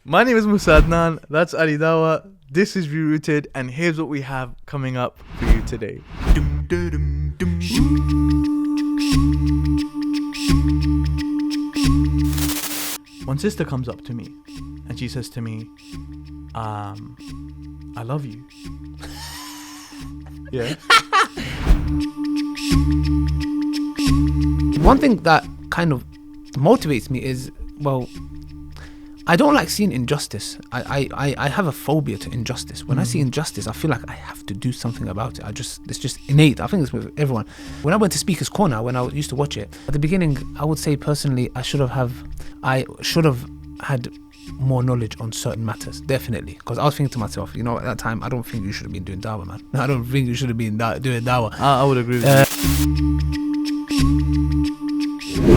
My name is Musa Adnan. That's Ali Dawah. This is ReRooted, and here's what we have coming up for you today. One sister comes up to me, and she says to me, "I love you." Yeah. One thing that kind of motivates me is, well, I don't like seeing injustice. I have a phobia to injustice. When I see injustice, I feel like I have to do something about it. It's just innate. I think it's with everyone. When I went to Speaker's Corner, when I used to watch it, at the beginning, I would say personally, I should have had more knowledge on certain matters, definitely. Because I was thinking to myself, at that time, I don't think you should have been doing dawah, man. I don't think you should have been doing dawah. I would agree with you.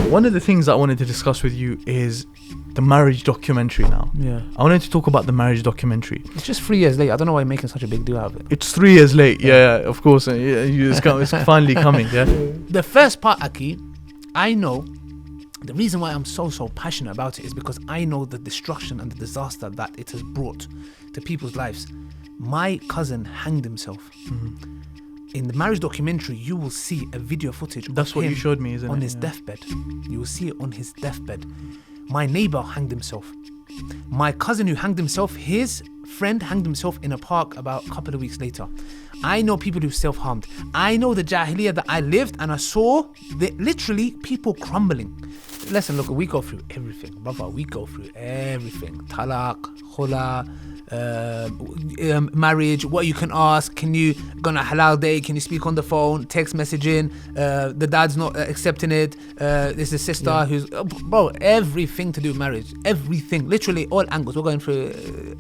One of the things that I wanted to discuss with you is the marriage documentary now. Yeah. I wanted to talk about the marriage documentary. It's just 3 years late. I don't know why you're making such a big deal out of it. It's 3 years late. Yeah, of course. It's finally coming. Yeah. The first part, Aki, I know the reason why I'm so passionate about it is because I know the destruction and the disaster that it has brought to people's lives. My cousin hanged himself. Mm-hmm. In the marriage documentary, you will see a video footage. That's what you showed me, isn't it? On his deathbed. You will see it on his deathbed. My neighbor hanged himself. My cousin who hanged himself, his friend hanged himself in a park about a couple of weeks later. I know people who self-harmed. I know the jahiliyyah that I lived and I saw literally people crumbling. Listen, look, we go through everything, brother. We go through everything. Talaq, khula, marriage, what you can ask, can you go on a halal day, can you speak on the phone, text messaging, the dad's not accepting it, there's a sister who's, bro, everything to do with marriage, everything, literally all angles, we're going through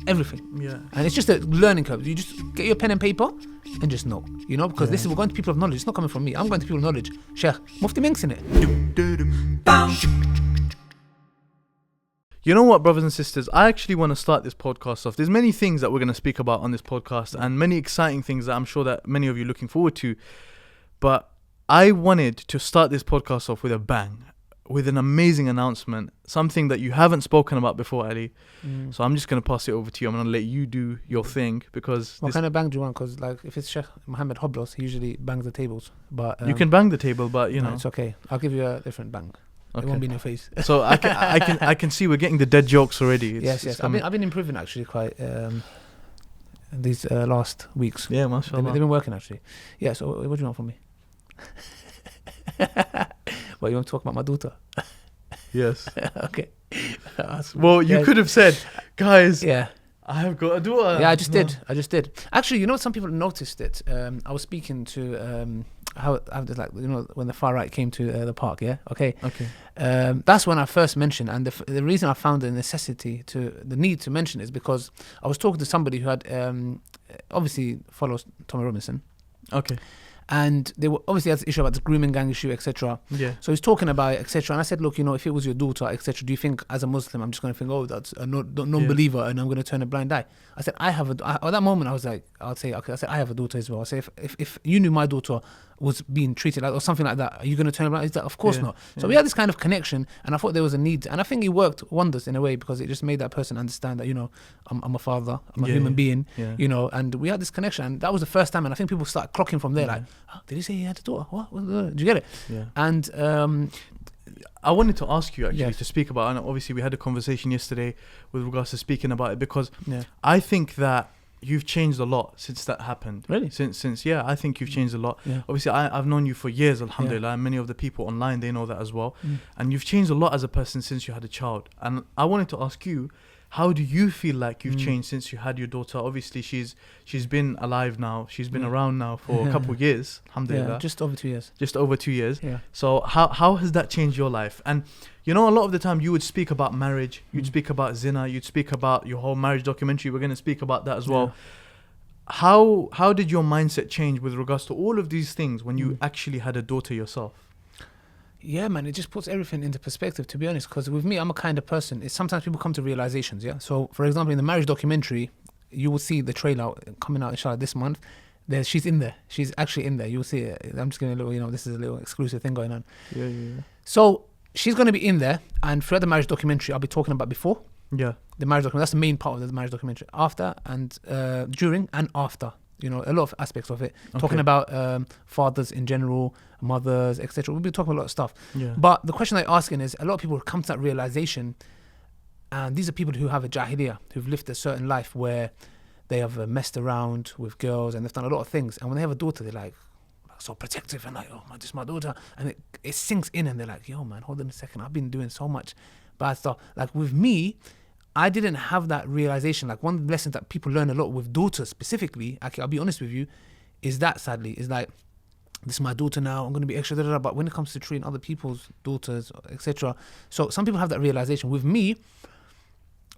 everything. Yeah. And it's just a learning curve. You just get your pen and paper and just know, because this is, we're going to people of knowledge. It's not coming from me. I'm going to people of knowledge. Sheikh Mufti Mink's in it. You know what, brothers and sisters, I actually want to start this podcast off. There's many things that we're going to speak about on this podcast and many exciting things that I'm sure that many of you are looking forward to. But I wanted to start this podcast off with a bang, with an amazing announcement, something that you haven't spoken about before, Ali. So I'm just going to pass it over to you. I'm going to let you do your thing because... What kind of bang do you want? Because if it's Sheikh Mohammed Hoblos, he usually bangs the tables. But you can bang the table, but no, it's okay. I'll give you a different bang. Okay. It won't be in your face. So I can see we're getting the dead jokes already. Yes. I've been improving actually quite these last weeks. Yeah, mashallah. They've been working actually. Yeah. So what do you want from me? Well, you want to talk about my daughter? Yes. Okay. Well, you could have said, guys. Yeah. I have got a daughter. Yeah, I just did. Actually, some people noticed it. I was speaking to how when the far right came to the park. Yeah. Okay. That's when I first mentioned, and the reason I found the need to mention is because I was talking to somebody who had obviously follows Tommy Robinson. Okay. And they were obviously had this issue about the grooming gang issue, etc. Yeah. So he's talking about it, etc. And I said, look, if it was your daughter, etc., do you think as a Muslim, I'm just going to think, oh, that's a non-believer, and I'm going to turn a blind eye? I said, at that moment, I was like, I said, I have a daughter as well. I said, if you knew my daughter was being treated like or something like that, are you going to turn a blind eye? He's like, of course not. So we had this kind of connection, and I thought there was a need, and I think it worked wonders in a way because it just made that person understand that I'm a father, I'm a human being, and we had this connection, and that was the first time, and I think people started clocking from there, like, oh, did he say he had a daughter? What? Did you get it? Yeah. And I wanted to ask you actually to speak about, and obviously we had a conversation yesterday with regards to speaking about it because I think that you've changed a lot since that happened. Really? Since I think you've changed a lot. Yeah. Obviously, I've known you for years, alhamdulillah, and many of the people online, they know that as well. And you've changed a lot as a person since you had a child. And I wanted to ask you, how do you feel like you've changed since you had your daughter? Obviously, she's been alive now. She's been around now for a couple of years, alhamdulillah. Yeah, just over 2 years. Just over 2 years. Yeah. So how has that changed your life? And a lot of the time you would speak about marriage, you'd speak about zina, you'd speak about your whole marriage documentary. We're going to speak about that as well. How did your mindset change with regards to all of these things when you actually had a daughter yourself? Yeah, man, it just puts everything into perspective, to be honest, because with me, I'm a kind of person, sometimes people come to realizations, yeah? So, for example, in the marriage documentary, you will see the trailer coming out, inshallah, this month. She's in there. She's actually in there. You'll see it. I'm just going to, this is a little exclusive thing going on. Yeah. So, she's going to be in there, and throughout the marriage documentary, I'll be talking about before, Yeah. The marriage document. That's the main part of the marriage documentary. After and during and after. You know, a lot of aspects of it. Talking about fathers in general, mothers, etc. We'll be talking about a lot of stuff. Yeah. But the question I'm asking is, a lot of people come to that realization, and these are people who have a jahiliyyah, who've lived a certain life where they have messed around with girls and they've done a lot of things. And when they have a daughter, they're like so protective and like, oh man, this is my daughter. And it sinks in and they're like, yo man, hold on a second. I've been doing so much bad stuff. Like with me, I didn't have that realization. Like one of the lessons that people learn a lot with daughters specifically, I'll be honest with you, is that sadly, is like, this is my daughter now, I'm going to be extra, but when it comes to treating other people's daughters, etc. So some people have that realization. With me,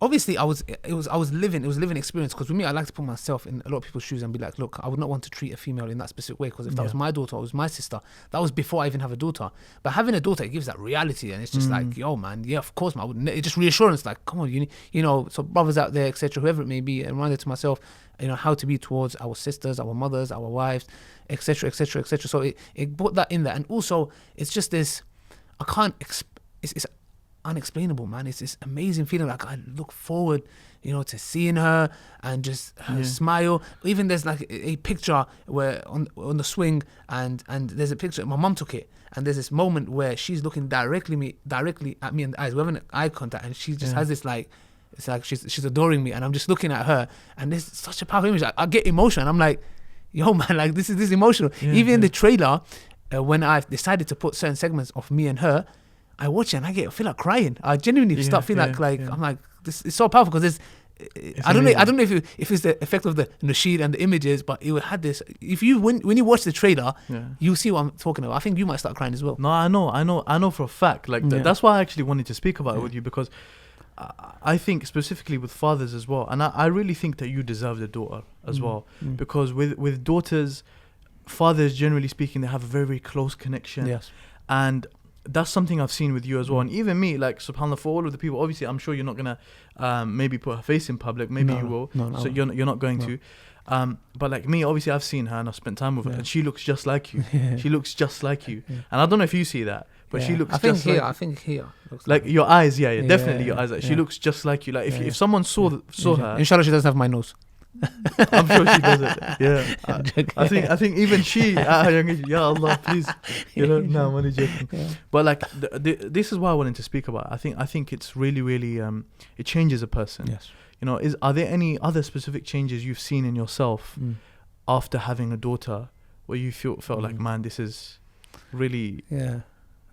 obviously it was living experience, because with me, I like to put myself in a lot of people's shoes and be like, look, I would not want to treat a female in that specific way, because if that was my daughter or it was my sister, that was before I even have a daughter. But having a daughter, it gives that reality, and it's just like, yo man, yeah, of course, man, I wouldn't. It's just reassurance, like, come on, you know, so brothers out there, etc., whoever it may be, a reminder to myself, you know, how to be towards our sisters, our mothers, our wives, etc., etc., etc. So it put that in there, and also it's just this, it's unexplainable, man. It's this amazing feeling. Like I look forward, you know, to seeing her and just her smile. Even there's like a picture where on the swing, and there's a picture. My mum took it, and there's this moment where she's looking directly at me in the eyes. We're having eye contact, and she just has this like, it's like she's adoring me, and I'm just looking at her, and there's such a powerful image. I get emotional. And I'm like, yo man, like this is emotional. Even in the trailer, when I've decided to put certain segments of me and her, I watch it and I feel like crying. I genuinely start feeling like I'm like, this is so powerful, because I don't know if it's the effect of the nasheed and the images, but it had this. If you when you watch the trailer, you see what I'm talking about. I think you might start crying as well. No, I know for a fact. Like that's why I actually wanted to speak about it with you, because I think specifically with fathers as well, and I really think that you deserve a daughter as well, because with daughters, fathers generally speaking, they have a very, very close connection. Yes. And that's something I've seen with you as well. And even me, like, subhanAllah, for all of the people, obviously I'm sure you're not gonna maybe put her face in public, maybe you will, so you're not going to, but like me, obviously I've seen her and I've spent time with her, and she looks just like you. She looks just like you, and I don't know if you see that, but she looks just like, I think here like your eyes, definitely your eyes, like she looks just like you. Like if someone saw her, inshallah she doesn't have my nose. I'm sure she doesn't. Yeah, I think even she at her young age, ya Allah, please, you know. No, I'm only joking. But like this is what I wanted to speak about. I think it's really, really it changes a person. Yes. You know, are there any other specific changes you've seen in yourself after having a daughter, where you felt like, man, this is really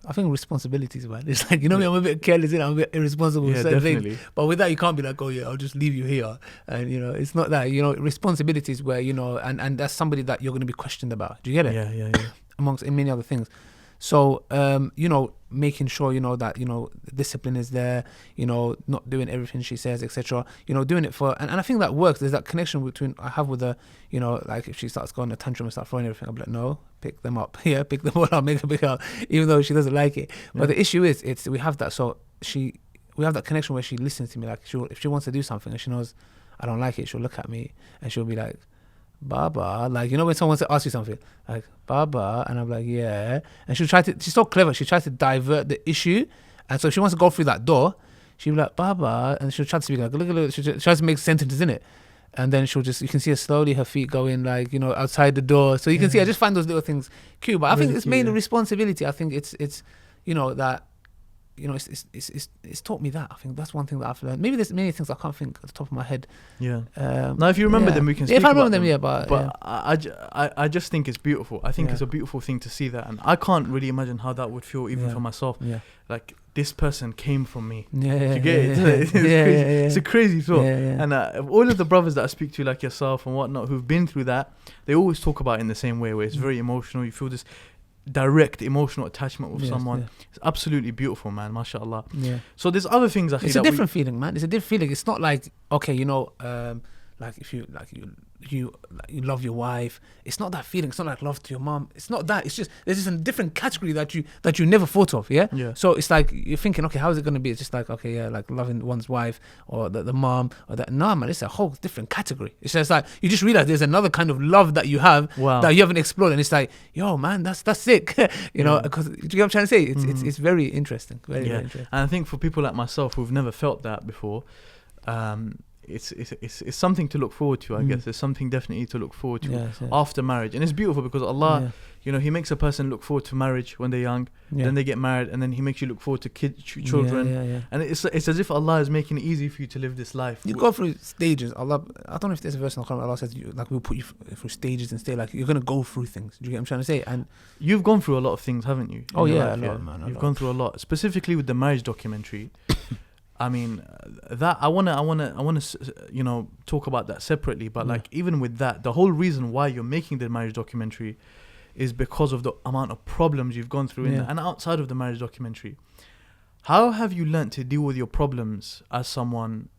I think responsibilities, man. It's like, you know, I'm a bit careless, I'm a bit irresponsible with certain things. But with that, you can't be like, oh yeah, I'll just leave you here. And you know, it's not that. You know, responsibilities where, you know, and that's somebody that you're going to be questioned about. Do you get it? Yeah. Amongst many other things. So, you know, making sure, you know, that, you know, discipline is there, you know, not doing everything she says, etc. You know, doing it for, and I think that works. There's that connection between I have with her, you know, like if she starts going a tantrum and start throwing everything, I'll be like, no, pick them up. Yeah, pick them all up, make her pick up, even though she doesn't like it. But the issue is, we have that. So we have that connection where she listens to me. Like if she wants to do something and she knows I don't like it, she'll look at me and she'll be like, Baba, like, you know, when someone wants to ask you something, like, Baba, and I'm like, yeah, and she's so clever, she tries to divert the issue, and so if she wants to go through that door, she'll be like, Baba, and she'll try to speak like, look, she tries to make sentences in it, and then you can see her slowly, her feet going, like, you know, outside the door, so you can see, I just find those little things cute, but I think it's mainly responsibility. I think it's, you know, that, you know, it's taught me that. I think that's one thing that I've learned. Maybe there's many things I can't think at the top of my head. Yeah. Now, if you remember them, we can speak if I remember them. Yeah, but I just think it's beautiful. I think it's a beautiful thing to see that, and I can't really imagine how that would feel even for myself. Yeah. Like, this person came from me. You get it? It's crazy. It's a crazy thought. And all of the brothers that I speak to, like yourself and whatnot, who've been through that, they always talk about it in the same way, where it's very emotional. You feel this direct emotional attachment with someone. It's absolutely beautiful, man. MashaAllah. So there's other things. It's a different feeling, man. It's a different feeling. It's not like, okay, you know, like if you like you love your wife, it's not that feeling. It's not like love to your mom. It's not that. It's just there's just a different category that you never thought of. Yeah. Yeah. So it's like you're thinking, okay, how is it going to be? It's just like, okay, yeah, like loving one's wife or the mom or that. No, man, it's a whole different category. It's just like you just realize there's another kind of love that you have that you haven't explored, and it's like, yo, man, that's sick. You know, because do you get what I'm trying to say? It's very interesting. Very interesting. And I think for people like myself who've never felt that before, it's something to look forward to. I guess there's something definitely to look forward to after marriage, and it's beautiful because Allah, you know, He makes a person look forward to marriage when they're young, then they get married, and then He makes you look forward to children, and it's as if Allah is making it easy for you to live this life. You go through stages. Allah, I don't know if there's a verse in the Quran. Allah says, like, we'll put you through stages and stay like you're gonna go through things. Do you get what I'm trying to say? And you've gone through a lot of things, haven't you? Oh yeah, a lot, man. You've gone through a lot, specifically with the marriage documentary. I mean, that I wanna, you know, talk about that separately. But like, even with that, the whole reason why you're making the marriage documentary is because of the amount of problems you've gone through and outside of the marriage documentary. How have you learnt to deal with your problems as someone,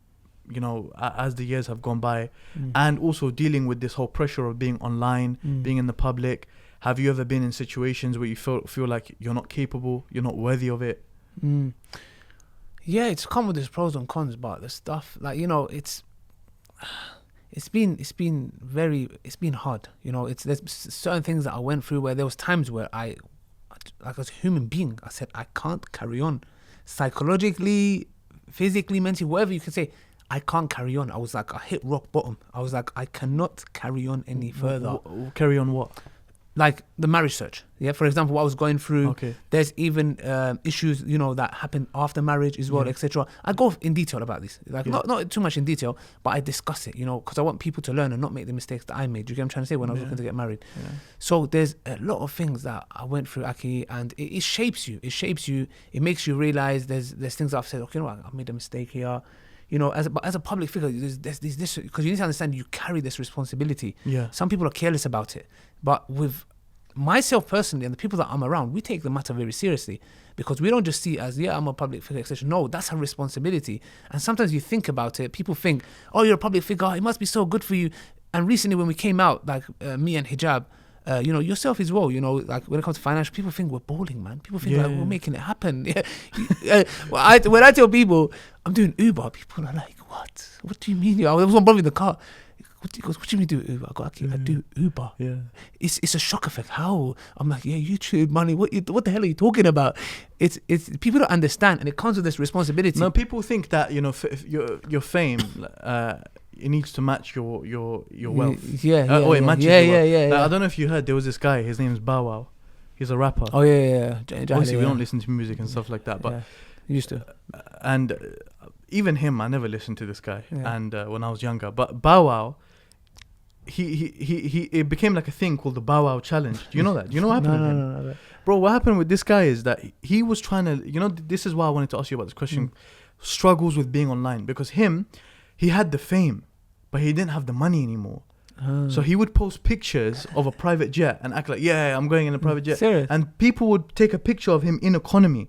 you know, as the years have gone by, and also dealing with this whole pressure of being online, being in the public? Have you ever been in situations where you feel like you're not capable, you're not worthy of it? Yeah, it's come with its pros and cons, but the stuff, like, you know, it's been hard. You know, there's certain things that I went through where there was times where I like, as a human being, I said, I can't carry on, psychologically, physically, mentally, whatever you can say. I can't carry on. I was like, I hit rock bottom. I was like, I cannot carry on any further. Carry on what? Like the marriage search, yeah. For example, what I was going through. Okay. There's even issues, you know, that happen after marriage as well, etc. I go in detail about this, like not too much in detail, but I discuss it, you know, because I want people to learn and not make the mistakes that I made. Do you get what I'm trying to say? When I was looking to get married, so there's a lot of things that I went through, Aki, and it shapes you. It shapes you. It makes you realize there's things that I've said. Okay, you know what, I made a mistake here. You know, as a public figure, there's this, because you need to understand you carry this responsibility. Yeah. Some people are careless about it, but with myself personally and the people that I'm around, we take the matter very seriously, because we don't just see it as, I'm a public figure, etc. No, that's a responsibility. And sometimes you think about it, people think, oh, you're a public figure, it must be so good for you. And recently when we came out, like me and hijab, you know, yourself as well, you know, like when it comes to financial, people think we're balling, man. People think like we're making it happen. When I tell people I'm doing Uber, people are like, what do you mean? There was one brother in the car. What do you mean do Uber? I do Uber. Yeah. It's a shock effect. How? I'm like, YouTube money. What the hell are you talking about? It's people don't understand, and it comes with this responsibility. No, people think that, you know, your fame, it needs to match your wealth. It matches your wealth. I don't know if you heard, there was this guy. His name is Bow Wow. He's a rapper. Oh yeah. Obviously, we don't listen to music and stuff like that, but used to. And even him, I never listened to this guy. And when I was younger, but Bow Wow, he it became like a thing called the Bow Wow challenge. Do you know that? Do you know what happened with him? No. Bro, what happened with this guy is that he was trying to, you know, this is why I wanted to ask you about this question. Struggles with being online, because he had the fame, but he didn't have the money anymore. So he would post pictures of a private jet and act like, I'm going in a private jet. Serious? And people would take a picture of him in economy.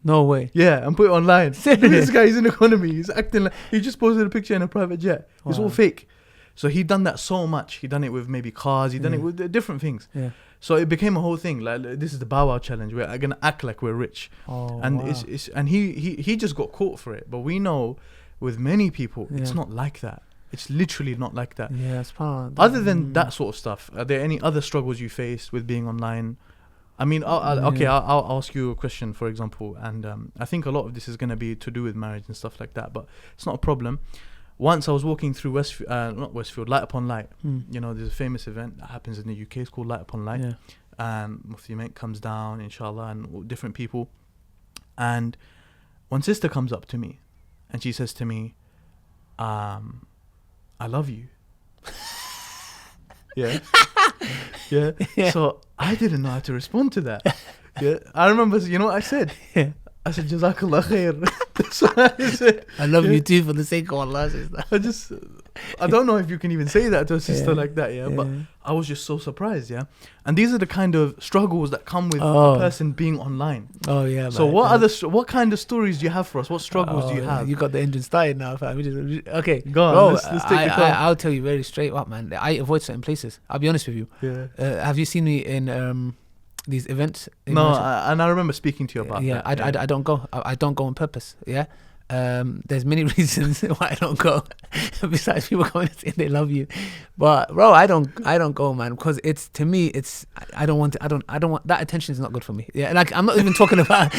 No way. Yeah, and put it online. This guy is in economy. He's acting like he just posted a picture in a private jet. It's all fake. So he done that so much. He done it with maybe cars. He done it with different things. Yeah. So it became a whole thing. Like, this is the Bow Wow challenge. We're gonna act like we're rich. And he just got caught for it. But we know with many people, it's not like that. It's literally not like that. Yeah, it's part. Other than that sort of stuff, are there any other struggles you faced with being online? I mean, I'll ask you a question, for example, and I think a lot of this is going to be to do with marriage and stuff like that, but it's not a problem. Once I was walking through Light Upon Light. You know, there's a famous event that happens in the UK. It's called Light Upon Light. And Mufti Mate comes down, inshallah, and different people. And one sister comes up to me, and she says to me, I love you. Yeah. So I didn't know how to respond to that. I remember, you know what I said? I said, Jazakallah khair. So I love you too for the sake of Allah, sister. I don't know if you can even say that to a sister like that, but I was just so surprised, and these are the kind of struggles that come with a person being online. Oh yeah. So man. what kind of stories do you have for us? What struggles do you have? You got the engine started now, fam. Okay, Go on, bro, let's take the call. I'll tell you very straight up, man. I avoid certain places. I'll be honest with you. Yeah. Have you seen me in these events? No, and I remember speaking to you about that. I don't go. I don't go on purpose. Yeah. There's many reasons why I don't go. Besides people coming and saying they love you, but bro, I don't go, man, because it's, to me, it's, I don't want that attention is not good for me. Yeah, like I'm not even talking about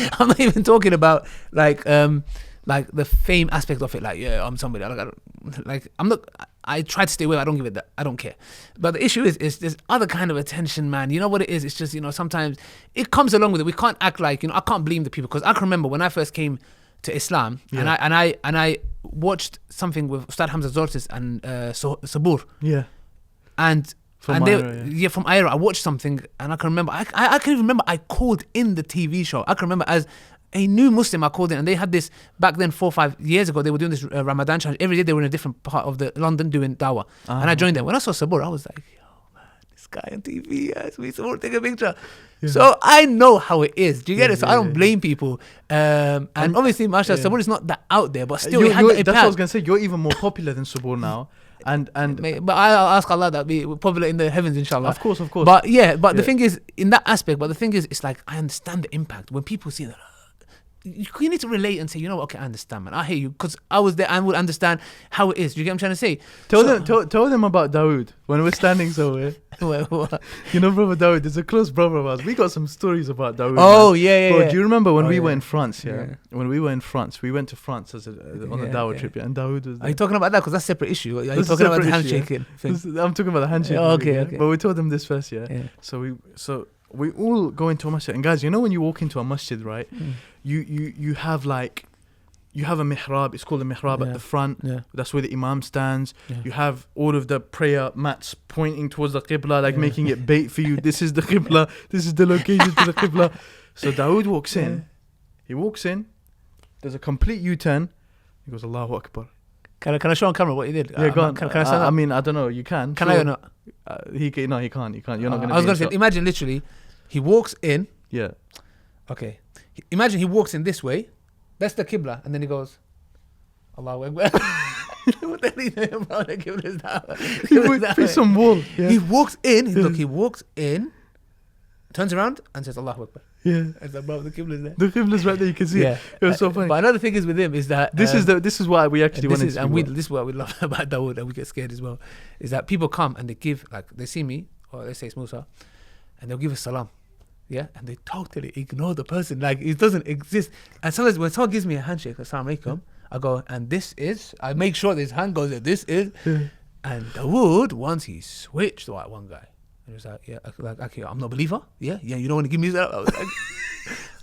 like the fame aspect of it. Like, yeah, I'm somebody. I'm not. I try to stay away. I don't give it that. I don't care. But the issue is this other kind of attention, man. You know what it is? It's just, sometimes it comes along with it. We can't act like, I can't blame the people, because I can remember when I first came to Islam, and I watched something with Ustad Hamza Zortis and Sabur. Yeah. And from iERA, from iERA, I watched something, and I can remember. I can even remember I called in the TV show. I can remember as a new Muslim, I called in, and they had this back then 4 or 5 years ago. They were doing this Ramadan challenge every day. They were in a different part of London doing dawah, and I joined them. When I saw Sabur, I was like, yo, man, this guy on TV, yes, we Sabur, take a picture. Yeah. So I know how it is. Do you get it? So I don't blame people. And obviously, mashallah, Sabur is not that out there, but still, that's what I was gonna say. You're even more popular than Sabur now. But I'll ask Allah that be popular in the heavens, inshallah. Of course. But the thing is, in that aspect, it's like, I understand the impact when people see that. You need to relate and say, okay, I understand, man. I hear you, because I was there. I would understand how it is. Do you get what I'm trying to say? Tell them about Dawood when we're standing somewhere. What? Brother Dawood is a close brother of ours. We got some stories about Dawood. Oh, man. Yeah. Bro, do you remember when we were in France? Yeah. When we were in France, we went to France on a Dawood trip. Yeah, and Dawood was there. Are you talking about that? Because that's a separate issue. Are you talking about the handshaking thing? I'm talking about the handshaking. Okay. But we told them this first, yeah. So we all go into a masjid, and guys, when you walk into a masjid, right? You have a mihrab. It's called a mihrab at the front. That's where the imam stands. You have all of the prayer mats pointing towards the qibla, making it bait for you. This is the qibla. This is the location to the qibla. So Dawood walks in. He walks in. There's a complete U-turn. He goes, Allahu Akbar. Can I show on camera what he did? Yeah, go on. Can I stand up? I mean, I don't know. You can. Can I or not? He can't. You can't. You're not going to. I was going to say, imagine literally, he walks in. Yeah. Okay. Imagine he walks in this way. That's the qibla, and then he goes, Allahu Akbar. What the hell are you doing, bro? The qibla's down. He walks some wall. Yeah. He walks in. He walks in, turns around, and says Allahu Akbar. Yeah. It's above the qibla's there. The qibla's right there. You can see it. It was so funny. But another thing is with him is that this is why we actually wanted to. And this is what we love about Dawood, and we get scared as well. Is that people come and they give, they see me, or let's say it's Musa, and they'll give us salam. Yeah, and they totally ignore the person, it doesn't exist. And sometimes when someone gives me a handshake, Assalamu alaikum, I go, and this is, I make sure this hand goes there, this is, and Dawood, once he switched to one guy, and he was like, okay, I'm not a believer, yeah, you don't want to give me that. I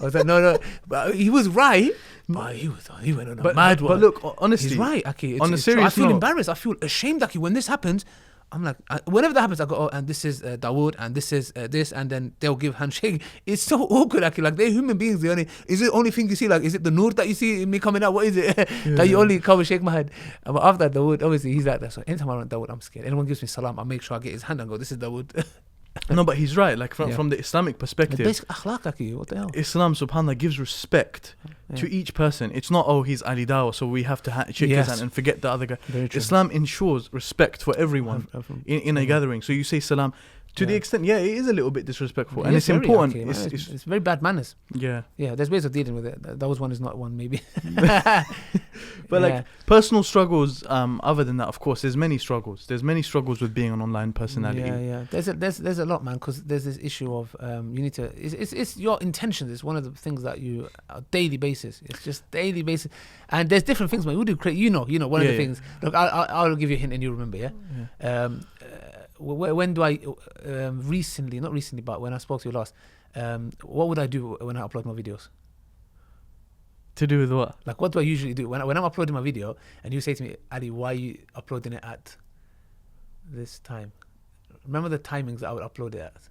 was like, no, but he was right, but he went on a mad one. But look, honestly, he's right, okay, on a serious I feel note, embarrassed, I feel ashamed, when this happens, I'm like, whenever that happens, I go, and this is Dawood, and this is this, and then they'll give handshake. It's so awkward, they're human beings. Is it the only thing you see? Is it the nur that you see in me coming out? What is it? That you only come and shake my hand? But after that, Dawood, obviously, he's like that. So anytime I run Dawood, I'm scared. Anyone gives me salam, I make sure I get his hand and go, this is Dawood. No, but he's right. From the Islamic perspective, basic akhlaq, what the hell? Islam, subhanallah, gives respect to each person. It's not, he's Ali Dawah, so we have to shake his hand and forget the other guy. Islam ensures respect for everyone in a gathering. So you say salam to the extent, it is a little bit disrespectful, and it's important. It's very bad manners. Yeah. There's ways of dealing with it. That was one is not one, maybe. But personal struggles. Other than that, of course, there's many struggles. There's many struggles with being an online personality. Yeah. There's a lot, man, because there's this issue of you need to. It's your intentions. It's one of the things that you daily basis. It's just daily basis, and there's different things, man. We do create. One of the things. Look, I'll give you a hint, and you remember. Yeah. When do I recently, not recently, but when I spoke to you last, what would I do when I upload my videos? To do with what? What do I usually do when I'm uploading my video and you say to me, Ali, why are you uploading it at this time? Remember the timings that I would upload it at?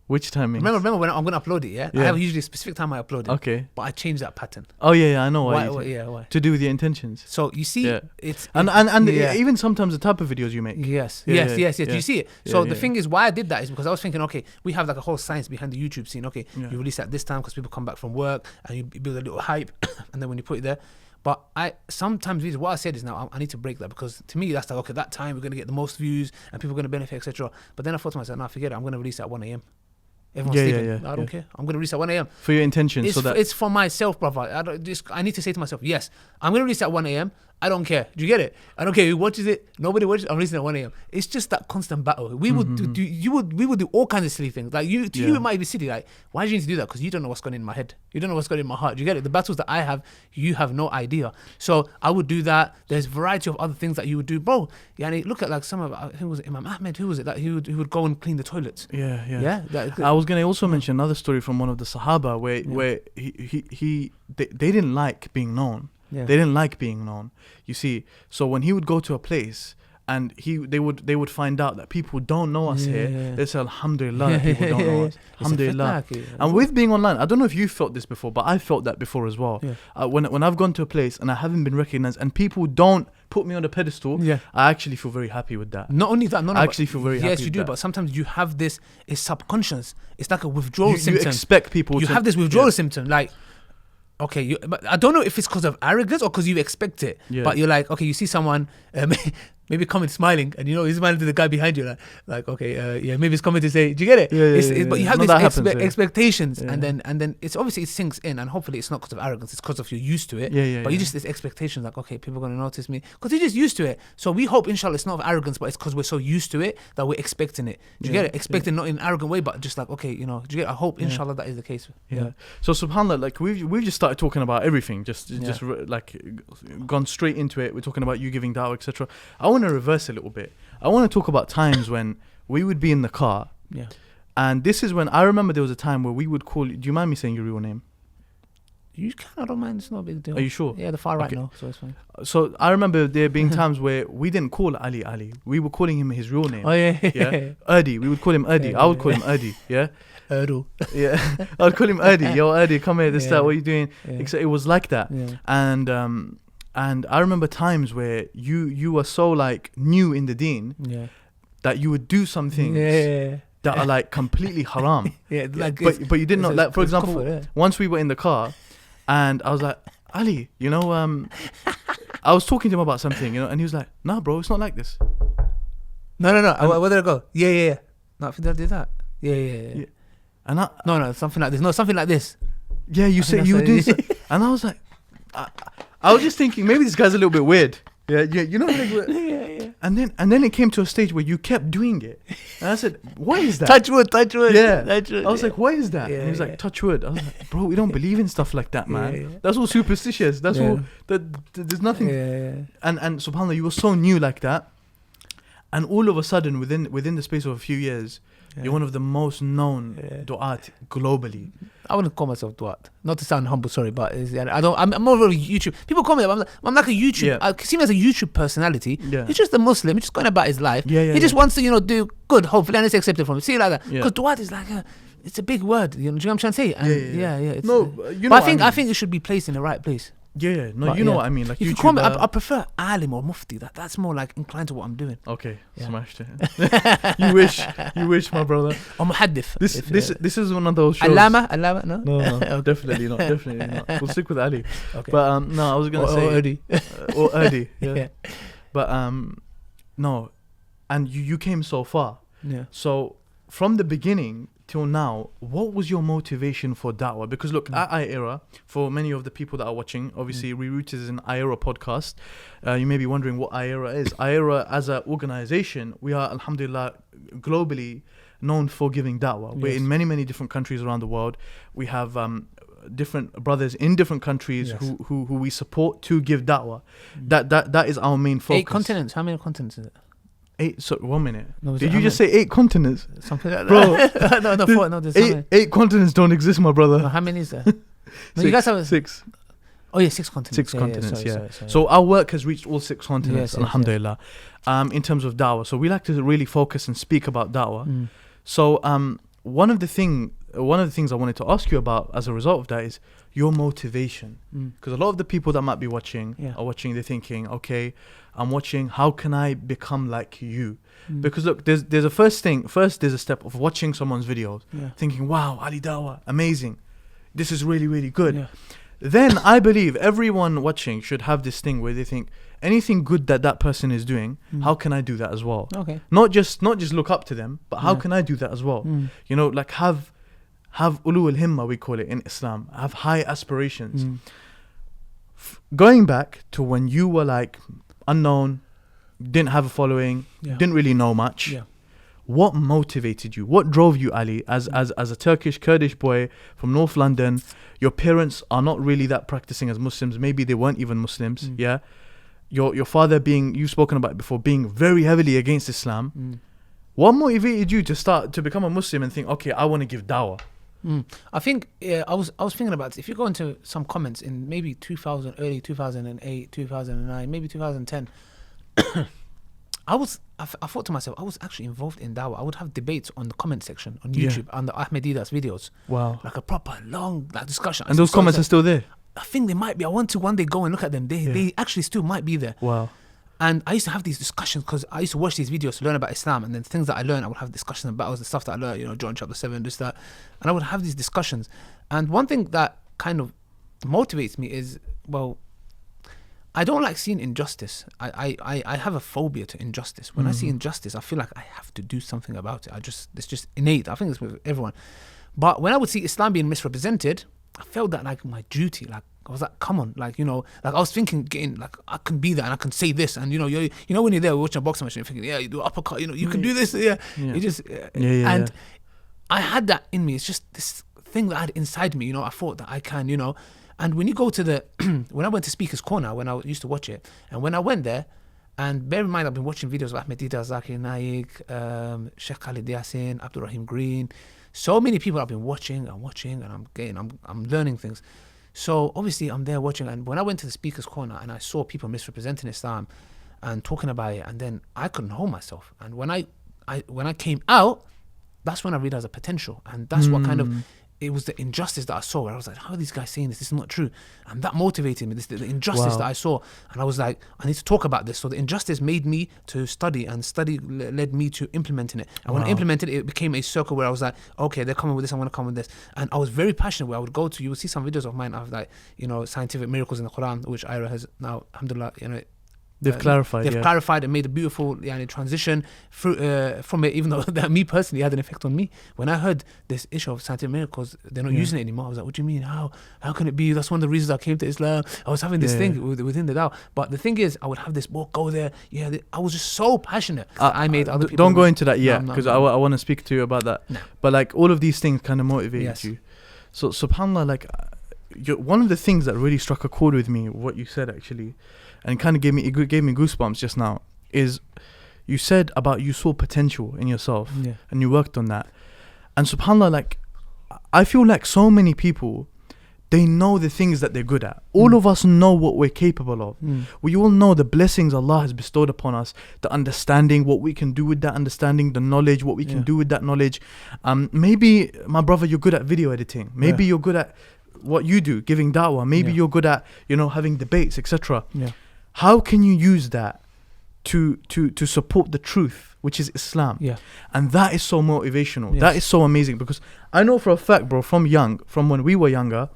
Which timing? Remember when I'm gonna upload it? Yeah. I have usually a specific time I upload it. Okay. But I changed that pattern. Oh yeah, I know why. Why? To do with your intentions. So you see, it's and even sometimes the type of videos you make. Yes. Do you see it? So the thing is, why I did that is because I was thinking, okay, we have like a whole science behind the YouTube scene. Okay, you release at this time because people come back from work and you build a little hype, and then when you put it there. But sometimes what I said is now I need to break that, because to me that's like, okay, that time we're gonna get the most views and people are gonna benefit, etc. But then I thought to myself, no, forget it. I'm gonna release at 1 a.m. Everyone's sleeping. I don't care. I'm gonna release at 1 a.m. For your intentions, it's for myself, brother. I need to say to myself, yes, I'm gonna release at 1 a.m. I don't care. Do you get it? I don't care who watches it. Nobody watches it. I'm releasing at 1 a.m. It's just that constant battle. We would do all kinds of silly things. Like you it might be silly. Like, why do you need to do that? Because you don't know what's going on in my head. You don't know what's going on in my heart. Do you get it? The battles that I have, you have no idea. So I would do that. There's a variety of other things that you would do, bro. Yani, look at like some of, I think it was Imam Ahmed. Who was it? That he would go and clean the toilets. Yeah. I was gonna also mention another story from one of the Sahaba where they didn't like being known. Yeah. They didn't like being known, you see. So when he would go to a place and they would find out that people don't know us here, they say Alhamdulillah that people don't know us. Alhamdulillah. And with being online, I don't know if you felt this before, but I felt that before as well. When I've gone to a place and I haven't been recognized and people don't put me on a pedestal, I actually feel very happy with that. Not only that, I actually feel very happy. Yes, you do, but sometimes you have this, it's subconscious. It's like a withdrawal symptom. You expect people to have this withdrawal symptom, like, okay, but I don't know if it's because of arrogance or because you expect it. But you're like, okay, you see someone maybe comment smiling, and he's smiling to the guy behind you, like okay, maybe it's coming to say, do you get it? But you have these expectations, and then it's obviously it sinks in, and hopefully it's not because of arrogance, it's because of you're used to it. But you just this expectation, like, okay, people are gonna notice me, because you're just used to it. So we hope, inshallah, it's not of arrogance, but it's because we're so used to it that we're expecting it. Do you get it? Expecting not in an arrogant way, but just like, okay, do you get it? I hope, inshallah, that is the case. So subhanallah, like we've just started talking about everything, just like gone straight into it. We're talking about you giving da'wah, etc. I want to reverse a little bit. I want to talk about times when we would be in the car, and this is when I remember there was a time where we would call. Do you mind me saying your real name? You can. I don't mind. It's not a big deal. Are you sure? Yeah, the far right now, so it's fine. So I remember there being times where we didn't call Ali. We were calling him his real name. Oh yeah. Erdi. We would call him Erdi. I would call him Erdi. Yeah. Erdo. Yeah. I would call him Erdi. Yo, Erdi, come here. This, that. What are you doing? Except it was like that. And I remember times where you were so like new in the deen that you would do some things that are like completely haram. But you didn't know. Like, for example, once we were in the car and I was like, Ali, I was talking to him about something, and he was like, nah, bro, it's not like this. No. Where did I go? Yeah. No, I think I did that. Yeah. And no, something like this. No, something like this. Yeah, you say you would do so. And I was like, I was just thinking, maybe this guy's a little bit weird. Yeah. Yeah. And then it came to a stage where you kept doing it. And I said, what is that? Touch wood. Yeah. Touch wood, I was like, what is that? And he was like, touch wood. I was like, bro, we don't believe in stuff like that, man. Yeah. That's all superstitious. That's all. There's nothing. And subhanAllah, you were so new like that. And all of a sudden, within the space of a few years, you're one of the most known du'at globally. I wouldn't call myself du'at. Not to sound humble, sorry, but I'm more of a YouTube. People call me that. I'm like a YouTube. I see him as a YouTube personality. He's just a Muslim. He's just going about his life. He just wants to, do good, hopefully, and it's accepted from him. See it like that. Because du'at is like it's a big word. Do you know what I'm trying to say? And I think it should be placed in the right place. Yeah. No, you know what I mean. Like, if you call me, I prefer alim or mufti. That's more like inclined to what I'm doing. Okay, smashed it. You wish, my brother. Or muhaddith. This is one of those shows. Alama, no. No, definitely not. We'll stick with Ali. Okay. But no, I was gonna say or Erdi. Yeah. But no, and you came so far. Yeah. So from the beginning till now, what was your motivation for da'wah? Because look, at iERA, for many of the people that are watching, obviously ReRooted is an iERA podcast. You may be wondering what iERA is. iERA as an organization, we are, alhamdulillah, globally known for giving da'wah. We're in many different countries around the world. We have different brothers in different countries who we support to give da'wah. That is our main focus. 8 continents. How many continents is it? 8. So 1 minute. No, did you just say 8 continents? Something like that. Bro, no, 4. No, there's 8 continents don't exist, my brother. No, how many is there? No, you guys have 6. Oh yeah, 6 continents. 6 continents. Sorry. So our work has reached all 6 continents, alhamdulillah. In terms of da'wah, so we like to really focus and speak about da'wah. So one of the things I wanted to ask you about as a result of that is your motivation. Because a lot of the people that might be watching are watching, they're thinking, okay, I'm watching, how can I become like you? Because look, there's a first there's a step of watching someone's videos, thinking, wow, Ali Dawah, amazing. This is really, really good. Yeah. Then I believe everyone watching should have this thing where they think anything good that person is doing, how can I do that as well? Okay. Not just look up to them, but how can I do that as well? You know, like have ulu al-himma, we call it in Islam, have high aspirations. Going back to when you were like unknown, didn't have a following, didn't really know much. What motivated you? What drove you, Ali, as a Turkish Kurdish boy from North London? Your parents are not really that practicing as Muslims. Maybe they weren't even Muslims. Yeah. Your father being, you've spoken about it before, being very heavily against Islam. What motivated you to become a Muslim and think, okay, I want to give dawah? I think I was thinking about this. If you go into some comments in maybe 2000, early 2008, 2009, maybe 2010, I thought to myself, I was actually involved in dawah. I would have debates on the comment section on YouTube on the Ahmedidas videos. Wow. Like a proper long discussion. And those comments are still there? I think they might be. I want to one day go and look at them. They actually still might be there. Wow. And I used to have these discussions because I used to watch these videos to learn about Islam, and then things that I learned, I would have discussions about the stuff that I learned, you know, John chapter 7, this, that. And I would have these discussions. And one thing that kind of motivates me is, well, I don't like seeing injustice. I have a phobia to injustice. When I see injustice, I feel like I have to do something about it. It's just innate. I think it's with everyone. But when I would see Islam being misrepresented, I felt that like my duty, like I was like, come on, like, you know, like I was thinking, getting like, I can be there and I can say this, and you know when you're there watching a boxing match, and you're thinking, yeah, you do uppercut, you know, you can do this, you just, and I had that in me. It's just this thing that I had inside me, you know. I thought that I can, you know. And when you go to the, when I went to Speaker's Corner, when I used to watch it, and when I went there, and bear in mind, I've been watching videos of Ahmed Dida, Zakir Naik, Sheikh Khalid Yassin, Abdul Rahim Green, so many people I've been watching, and I'm learning things. So obviously I'm there watching, and when I went to the Speaker's Corner and I saw people misrepresenting Islam and talking about it, and then I couldn't hold myself. And when I came out, that's when I realized the potential, and that's what kind of, it was the injustice that I saw, where I was like, how are these guys saying this? This is not true. And that motivated me, the injustice that I saw. And I was like, I need to talk about this. So the injustice made me to study, and study led me to implementing it. And when I implemented it, it became a circle where I was like, okay, they're coming with this, I'm going to come with this. And I was very passionate, where I would go to, you would see some videos of mine of like, you know, scientific miracles in the Quran, which iERA has now, alhamdulillah, you know, They've clarified. They've clarified and made a beautiful transition through, from it, even though that me personally had an effect on me. When I heard this issue of scientific miracles, they're not using it anymore. I was like, what do you mean? How can it be? That's one of the reasons I came to Islam. I was having this thing within the Dawah. But the thing is, I would have this book, go there. I was just so passionate. I made other people. Don't go into that yet, because I want to speak to you about that. No. But like all of these things kind of motivated you. So subhanAllah, like one of the things that really struck a chord with me, what you said actually, and kind of gave me goosebumps just now, is you said about you saw potential in yourself and you worked on that. And subhanAllah, like I feel like so many people, they know the things that they're good at. All of us know what we're capable of. We all know the blessings Allah has bestowed upon us, the understanding, what we can do with that understanding, the knowledge, what we can do with that knowledge. Maybe, my brother, you're good at video editing. Maybe you're good at what you do, giving da'wah. Maybe you're good at, having debates, etc. How can you use that to support the truth, which is Islam? And that is so motivational. That is so amazing, because I know for a fact, bro, from when we were younger,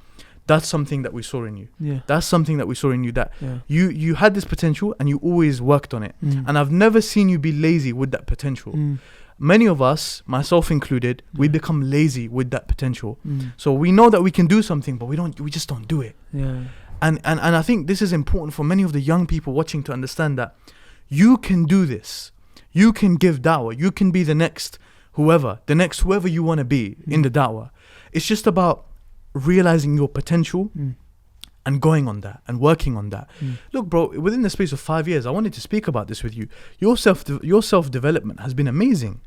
that's something that we saw in you. That's something that we saw in you, that you had this potential and you always worked on it. And I've never seen you be lazy with that potential. Many of us, myself included, we become lazy with that potential. So we know that we can do something, but we just don't do it. And I think this is important for many of the young people watching to understand that you can do this. You can give da'wah. You can be the next whoever you want to be in the da'wah. It's just about realizing your potential and going on that and working on that. Look, bro, within the space of 5 years, I wanted to speak about this with you. Your self-development has been amazing.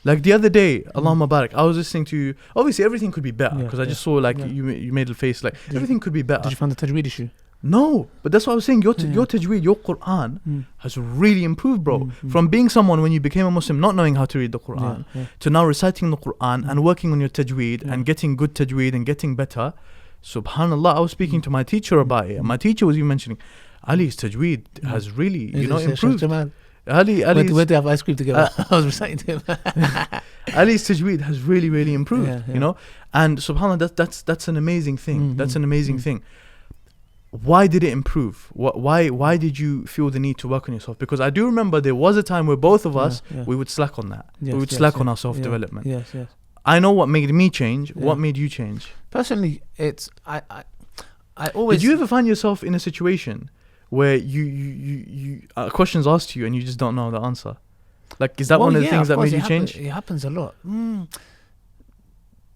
Like the other day, Allahumma barak, I was listening to you. Obviously, everything could be better, because I just saw like you made a face like everything could be better. Did you find the tajweed issue? No, but that's what I was saying. Your tajweed, your Quran has really improved, bro. From being someone when you became a Muslim not knowing how to read the Quran to now reciting the Quran and working on your tajweed and getting good tajweed and getting better. Subhanallah, I was speaking to my teacher about it. And my teacher was even mentioning Ali's tajweed has really, improved. Ali, went to have ice cream together. I was reciting to him. Ali's tajweed has really, really improved. And subhanallah, that's an amazing thing. That's an amazing thing. Why did it improve? Why did you feel the need to work on yourself? Because I do remember there was a time where both of us we would slack on that. We would slack on our self-development. Yes. I know what made me change. What made you change? Personally, it's I always. Did you ever find yourself in a situation where you questions asked to you and you just don't know the answer? Like, is that one of the things that made you change? It happens a lot.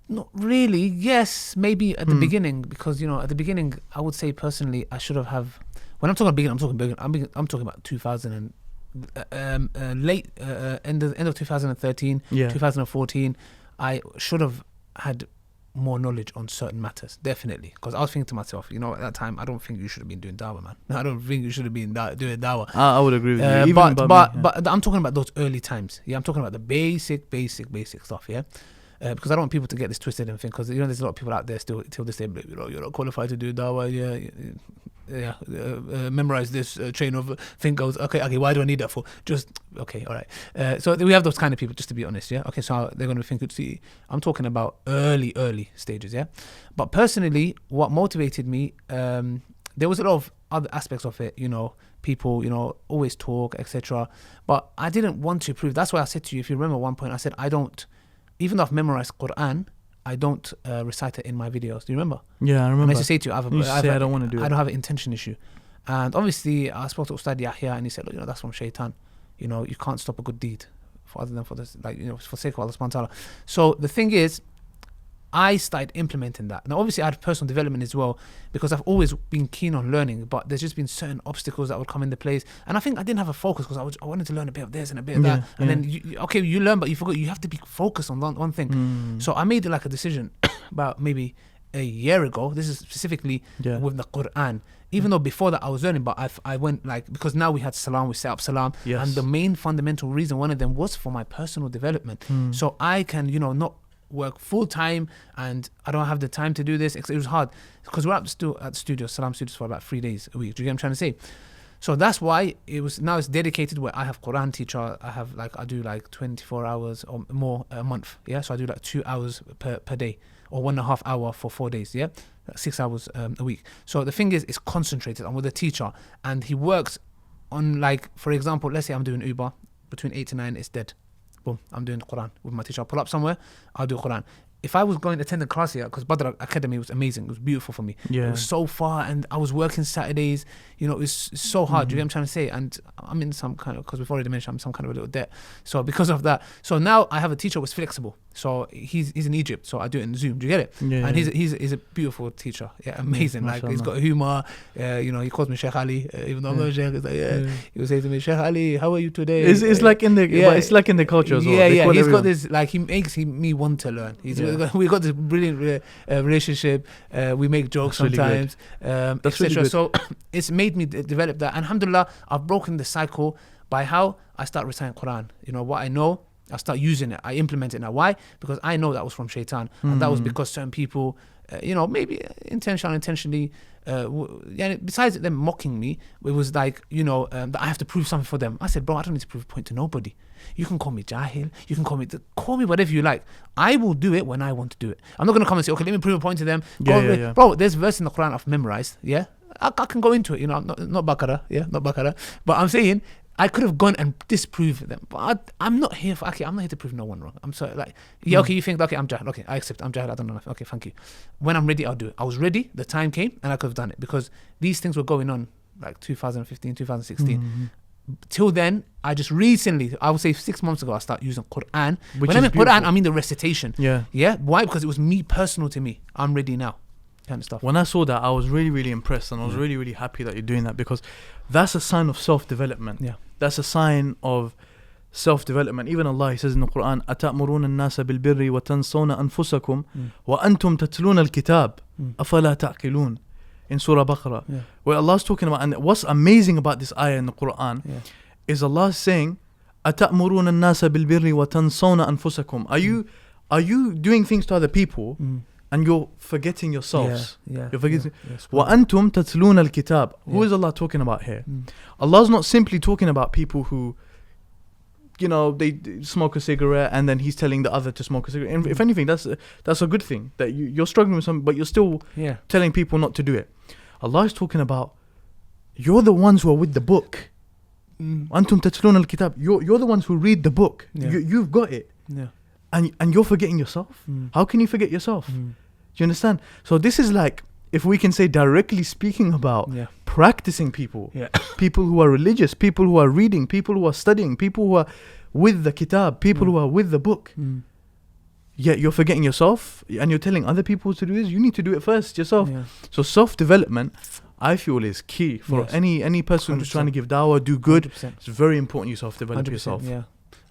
Not really. Yes, maybe at the beginning, because at the beginning, I would say personally, I should have. When I'm talking about beginning, I'm talking about 2000 and late end of 2013, 2014. I should have had more knowledge on certain matters, definitely, because I was thinking to myself, at that time, I don't think you should have been doing dawah, man. I don't think you should have been doing dawah. I would agree with you. But I'm talking about those early times. I'm talking about the basic stuff. Because I don't want people to get this twisted and think, because there's a lot of people out there still till this day, you're not qualified to do dawah. Memorize this chain of thing goes. Okay. Why do I need that for? Just okay. All right. So we have those kind of people, just to be honest. Okay. So they're going to think. See, I'm talking about early stages. But personally, what motivated me, there was a lot of other aspects of it. People, always talk, etc. But I didn't want to prove. That's why I said to you, if you remember one point, I said I don't. Even though I've memorized Quran, I don't recite it in my videos. Do you remember? Yeah, I remember. And I used to say to you, I don't want to do it. I don't have an intention issue. And obviously, I spoke to Ustad Yahya, and he said, look, that's from shaitan. You can't stop a good deed other than for this, for sake of Allah subhanahu wa ta'ala. So the thing is, I started implementing that. Now, obviously, I had personal development as well, because I've always been keen on learning, but there's just been certain obstacles that would come into place. And I think I didn't have a focus, because I wanted to learn a bit of this and a bit of that. And then, you learn, but you forgot. You have to be focused on one thing. So I made a decision about maybe a year ago. This is specifically with the Quran. Even though before that I was learning, but I went because now we had Salam, we set up Salam. Yes. And the main fundamental reason, one of them, was for my personal development. So I can, not work full time, and I don't have the time to do this. It was hard because we're at the studio, Salam Studios, for about 3 days a week. Do you get what I'm trying to say? So that's why it's dedicated, where I have Quran teacher. I have I do 24 hours or more a month. So I do 2 hours per day, or 1.5 hours for 4 days. 6 hours a week. So the thing is, it's concentrated. I'm with a teacher, and he works on for example, let's say I'm doing Uber between 8 to 9. It's dead. Boom, I'm doing Quran with my teacher. I'll pull up somewhere, I'll do Quran. If I was going to attend the class here, because Badr Academy was amazing, it was beautiful for me. It was so far, and I was working Saturdays. It was so hard. Do you get what I'm trying to say? And I'm in some kind of, because we've already mentioned, I'm some kind of a little debt. So because of that, so now I have a teacher who's flexible. So he's in Egypt, so I do it in Zoom. Do you get it? And he's a beautiful teacher. Amazing. He's got humor. He calls me Sheikh Ali, even though I'm not a Sheikh. It's he will say to me, Sheikh Ali, how are you today? It's in the culture as well. He's got this, he makes me want to learn. We got this brilliant relationship. We make jokes sometimes, etc. Really, so it's made me develop that. And alhamdulillah, I've broken the cycle by how I start reciting Quran. What I know, I start using it. I implement it now. Why? Because I know that was from shaitan, and that was because certain people, maybe unintentionally, besides them mocking me, it was that I have to prove something for them. I said, bro, I don't need to prove a point to nobody. You can call me Jahil, you can call me whatever you like. I will do it when I want to do it. I'm not going to come and say, okay, let me prove a point to them. Bro, there's a verse in the Quran I've memorized. I can go into it. Not Baqarah. Not Baqarah. But I'm saying, I could have gone and disproved them, but I'm not here I'm not here to prove no one wrong. I'm sorry, okay, you think, okay, I'm Jahil, okay, I accept, I'm Jahil, I don't know nothing, okay, thank you. When I'm ready, I'll do it. I was ready, the time came, and I could have done it, because these things were going on 2015, 2016. Till then, I just recently, I would say 6 months ago, I started using Quran. When I mean Quran, I mean the recitation. Yeah. Why? Because it was personal to me. I'm ready now. Kind of stuff. When I saw that, I was really, really impressed, and I was really, really happy that you're doing that, because that's a sign of self-development. That's a sign of self-development. Even Allah, He says in the Quran, أَتَأْمُرُونَ النَّاسَ بِالْبِرِّ وَتَنْسَوْنَ أَنفُسَكُمْ وَأَنْتُمْ تَتْلُونَ الْكِتَابَ أَفَلَا تَعْقِلُونَ. in Surah Baqarah, where Allah's talking about, and what's amazing about this ayah in the Quran is Allah saying, أَتَأْمُرُونَ النَّاسَ بِالْبِرِّ وَتَنْسَوْنَ أَنفُسَكُمْ. Are you doing things to other people and you're forgetting yourselves? You're forgetting. وَأَنْتُمْ تَتْلُونَ الْكِتَابِ. Who is Allah talking about here? Allah's not simply talking about people who, you know, they smoke a cigarette and then he's telling the other to smoke a cigarette. And if anything, that's a good thing, that you're struggling with something, but you're still telling people not to do it. Allah is talking about, you're the ones who are with the book. Antum tatluna al-kitab. You're the ones who read the book. You've got it. And you're forgetting yourself. How can you forget yourself? Do you understand? So this is like, if we can say, directly speaking about practicing people, people who are religious, people who are reading, people who are studying, people who are with the kitab, people who are with the book. Yet you're forgetting yourself and you're telling other people to do this. You need to do it first yourself. So self-development, I feel, is key for any person 100%. Who's trying to give dawah, do good. 100%. It's very important you self-develop yourself.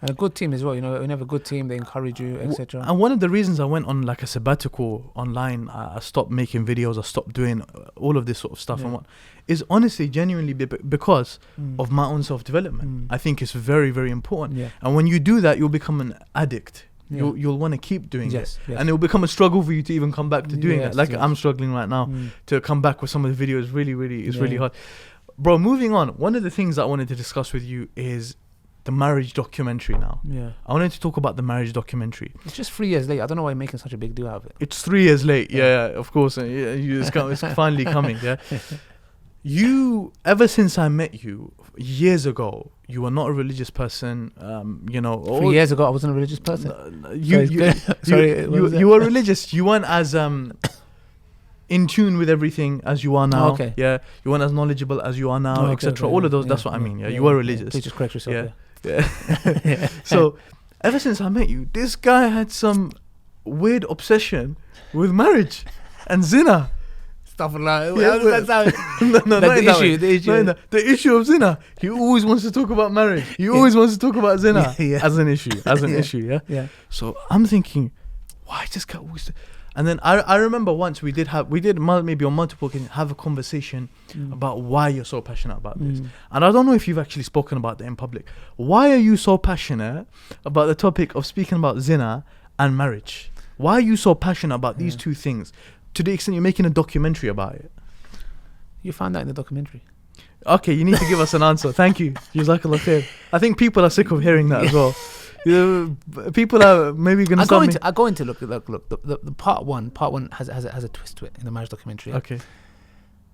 And a good team as well, you know, when you have a good team, they encourage you, etc. And one of the reasons I went on like a sabbatical online, I stopped making videos, I stopped doing all of this sort of stuff and what, is honestly, genuinely because of my own self-development. I think it's very, very important. And when you do that, you'll become an addict. You'll want to keep doing it. And it will become a struggle for you to even come back to doing it. Like I'm struggling right now to come back with some of the videos. Really hard. Bro, moving on, one of the things that I wanted to discuss with you is the marriage documentary now. I wanted to talk about the marriage documentary. It's just 3 years late. I don't know why you're making such a big deal out of it. It's 3 years late. Of course. It's finally coming. You, ever since I met you years ago, you were not a religious person. You know, 3 years ago, I wasn't a religious person. You were religious. You weren't as in tune with everything as you are now. You weren't as knowledgeable as you are now, etc. All of those. That's what I mean. You were religious. Please just correct yourself. So, ever since I met you, this guy had some weird obsession with marriage and zina. Stuff like the issue of zina. He always wants to talk about marriage. He always wants to talk about zina as an issue. So I'm thinking, why this guy always? And then I remember once we did maybe on multiple occasions have a conversation about why you're so passionate about this. And I don't know if you've actually spoken about that in public. Why are you so passionate about the topic of speaking about zina and marriage? Why are you so passionate about these two things to the extent you're making a documentary about it? You found that in the documentary. Okay, you need to give us an answer. Thank you. Jazakallah khair. I think people are sick of hearing that as well. People are maybe going to start. I go into look. The part one has a twist to it in the marriage documentary. Okay.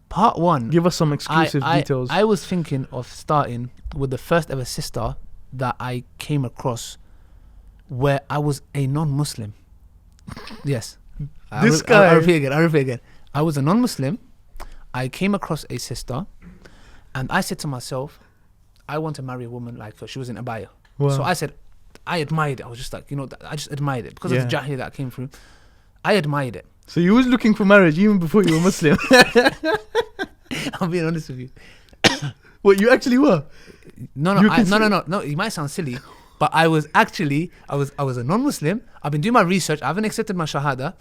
Part one. Give us some exclusive details. I was thinking of starting with the first ever sister that I came across, where I was a non-Muslim. Yes. I repeat again. I was a non-Muslim. I came across a sister, and I said to myself, I want to marry a woman like her. She was in abaya. Wow. So I said, I admired it. I was just like, I just admired it because of the jahiliyyah that I came through. I admired it. So you was looking for marriage even before you were Muslim? I'm being honest with you. What, you actually were? No. It might sound silly, but I was actually, I was a non-Muslim. I've been doing my research. I haven't accepted my shahada.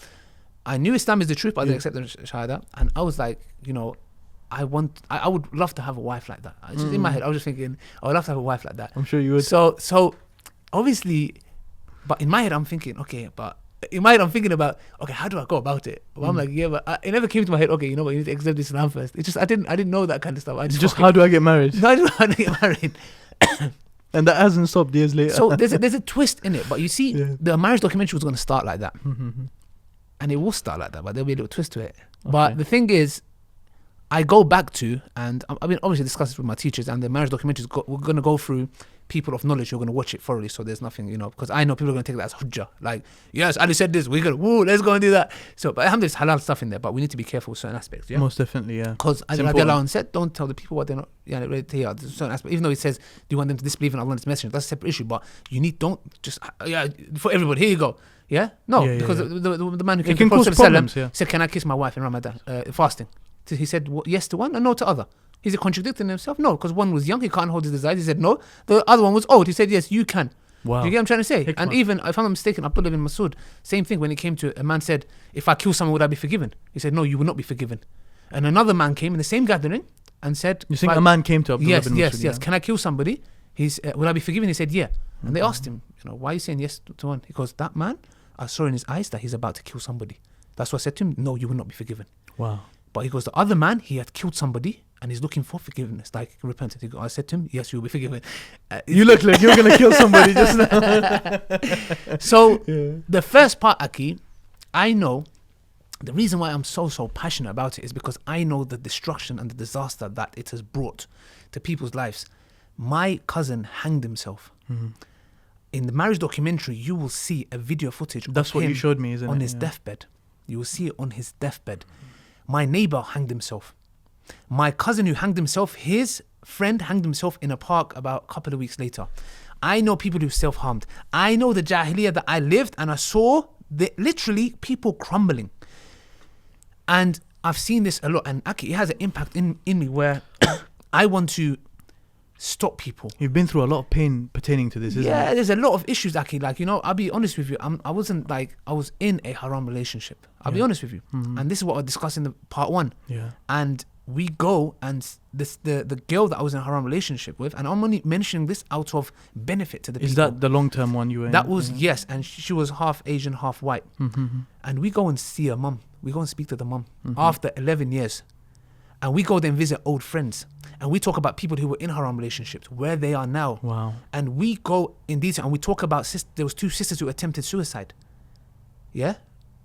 I knew Islam is the truth, but I didn't accept the shahada. And I was like, I would love to have a wife like that. Just in my head, I was just thinking, I would love to have a wife like that. I'm sure you would. So obviously, but in my head, I'm thinking, about, how do I go about it? Well, I'm like, but it never came to my head, you need to accept Islam first. It's just, I didn't know that kind of stuff. How do I get married? No, I didn't know how to get married. And that hasn't stopped years later. So there's a twist in it, but you see, the marriage documentary was going to start like that. And it will start like that, but there'll be a little twist to it. Okay. But the thing is, I go back to, and I mean, obviously discuss this with my teachers, and the marriage documentary we're going to go through people of knowledge who are going to watch it thoroughly, so there's nothing, because I know people are going to take that as hujjah. Like, yes, Ali said this, we're going to, let's go and do that. So, but alhamdulillah, there's halal stuff in there, but we need to be careful with certain aspects. Yeah? Most definitely, yeah. Because as Allah said, don't tell the people what they're not ready to hear. There's certain aspects, even though it says, do you want them to disbelieve in Allah and His Messenger? That's a separate issue, but don't just, for everybody, here you go. Yeah? No, because the man who came to the Prophet said, can I kiss my wife in Ramadan, fasting? He said yes to one and no to other. Is it contradicting himself? No, because one was young, he can't hold his desires. He said no. The other one was old. He said yes, you can. Wow. Do you get what I'm trying to say? Hikmah. And even, if I'm not mistaken, Abdullah bin Masud, same thing when it came to a man said, if I kill someone, would I be forgiven? He said, no, you will not be forgiven. And another man came in the same gathering and said, You think a man came to Abdullah yes, bin yes, Mas'ud, yes. yeah? Can I kill somebody? Will I be forgiven? He said, yeah. And they asked him, why are you saying yes to one? He goes, that man, I saw in his eyes that he's about to kill somebody. That's what I said to him. No, you will not be forgiven. Wow. But he goes, the other man, he had killed somebody and he's looking for forgiveness, like repentance. I said to him, yes, you will be forgiven. You look like you're going to kill somebody just now. So the first part, Aki, I know the reason why I'm so passionate about it is because I know the destruction and the disaster that it has brought to people's lives. My cousin hanged himself. In the marriage documentary, you will see a video footage. That's of what him you showed me, isn't it? on his deathbed. You will see it on his deathbed. My neighbor hanged himself. My cousin who hanged himself, his friend hanged himself in a park about a couple of weeks later. I know people who self-harmed. I know the Jahiliyyah that I lived and I saw literally people crumbling. And I've seen this a lot, and Aki, it has an impact in me where I want to stop people. You've been through a lot of pain pertaining to this, isn't it? Yeah, there's a lot of issues, Aki. Like, I'll be honest with you. I was in a haram relationship. I'll be honest with you. And this is what I discussed in the part 1. Yeah. And we go and the girl that I was in a haram relationship with, and I'm only mentioning this out of benefit to the people. Is that the long-term one you were in? That was, yes. And she was half Asian, half white. And we go and see her mum. We go and speak to the mum after 11 years. And we go there and visit old friends. And we talk about people who were in haram relationships, where they are now. Wow. And we go in detail and we talk about there was 2 sisters who attempted suicide. Yeah?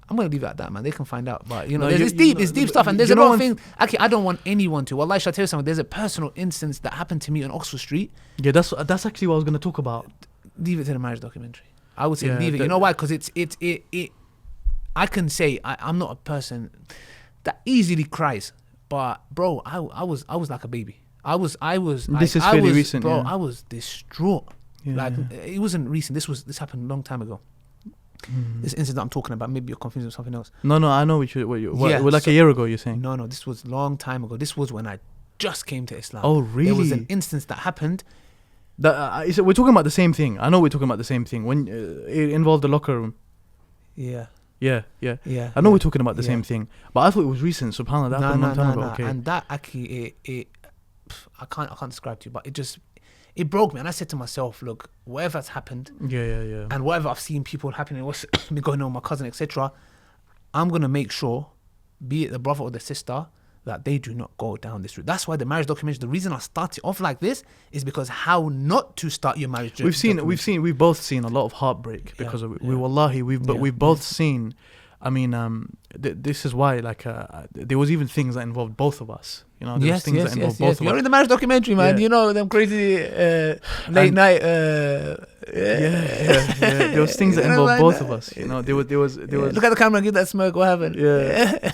I'm going to leave it at that, man. They can find out. But, it's deep stuff. And there's a lot of things. Actually, I don't want anyone to. Wallahi, shall I tell you something? There's a personal instance that happened to me on Oxford Street. Yeah, that's actually what I was going to talk about. Leave it to the marriage documentary. I would say leave it. You know why? Because I can say I'm not a person that easily cries. But, bro, I was like a baby. This is fairly recent, bro. Yeah. I was distraught. Yeah, it wasn't recent. This happened a long time ago. This incident I'm talking about, maybe you're confused with something else. No, I know like a year ago. You're saying? No, this was a long time ago. This was when I just came to Islam. Oh, really? There was an instance that happened. We're talking about the same thing. I know we're talking about the same thing. When it involved the locker room. Yeah. Yeah. I know we're talking about the same thing, but I thought it was recent. SubhanAllah, that happened a long time ago. Okay. And that actually, I can't describe to you, but it broke me. And I said to myself, look, whatever's happened, yeah, and whatever I've seen people happening, what's been going on with my cousin, etc., I'm gonna make sure, be it the brother or the sister, that they do not go down this route. That's why the marriage documentary, the reason I started off like this is because how not to start your marriage. We've both seen a lot of heartbreak because of it. We've both seen. I mean, this is why, there was even things that involved both of us. There was things that involved both of us. You're in the marriage documentary, man. Them crazy late night. There was things that involved both of us. There was. Look at the camera and give that smirk. What happened? Yeah.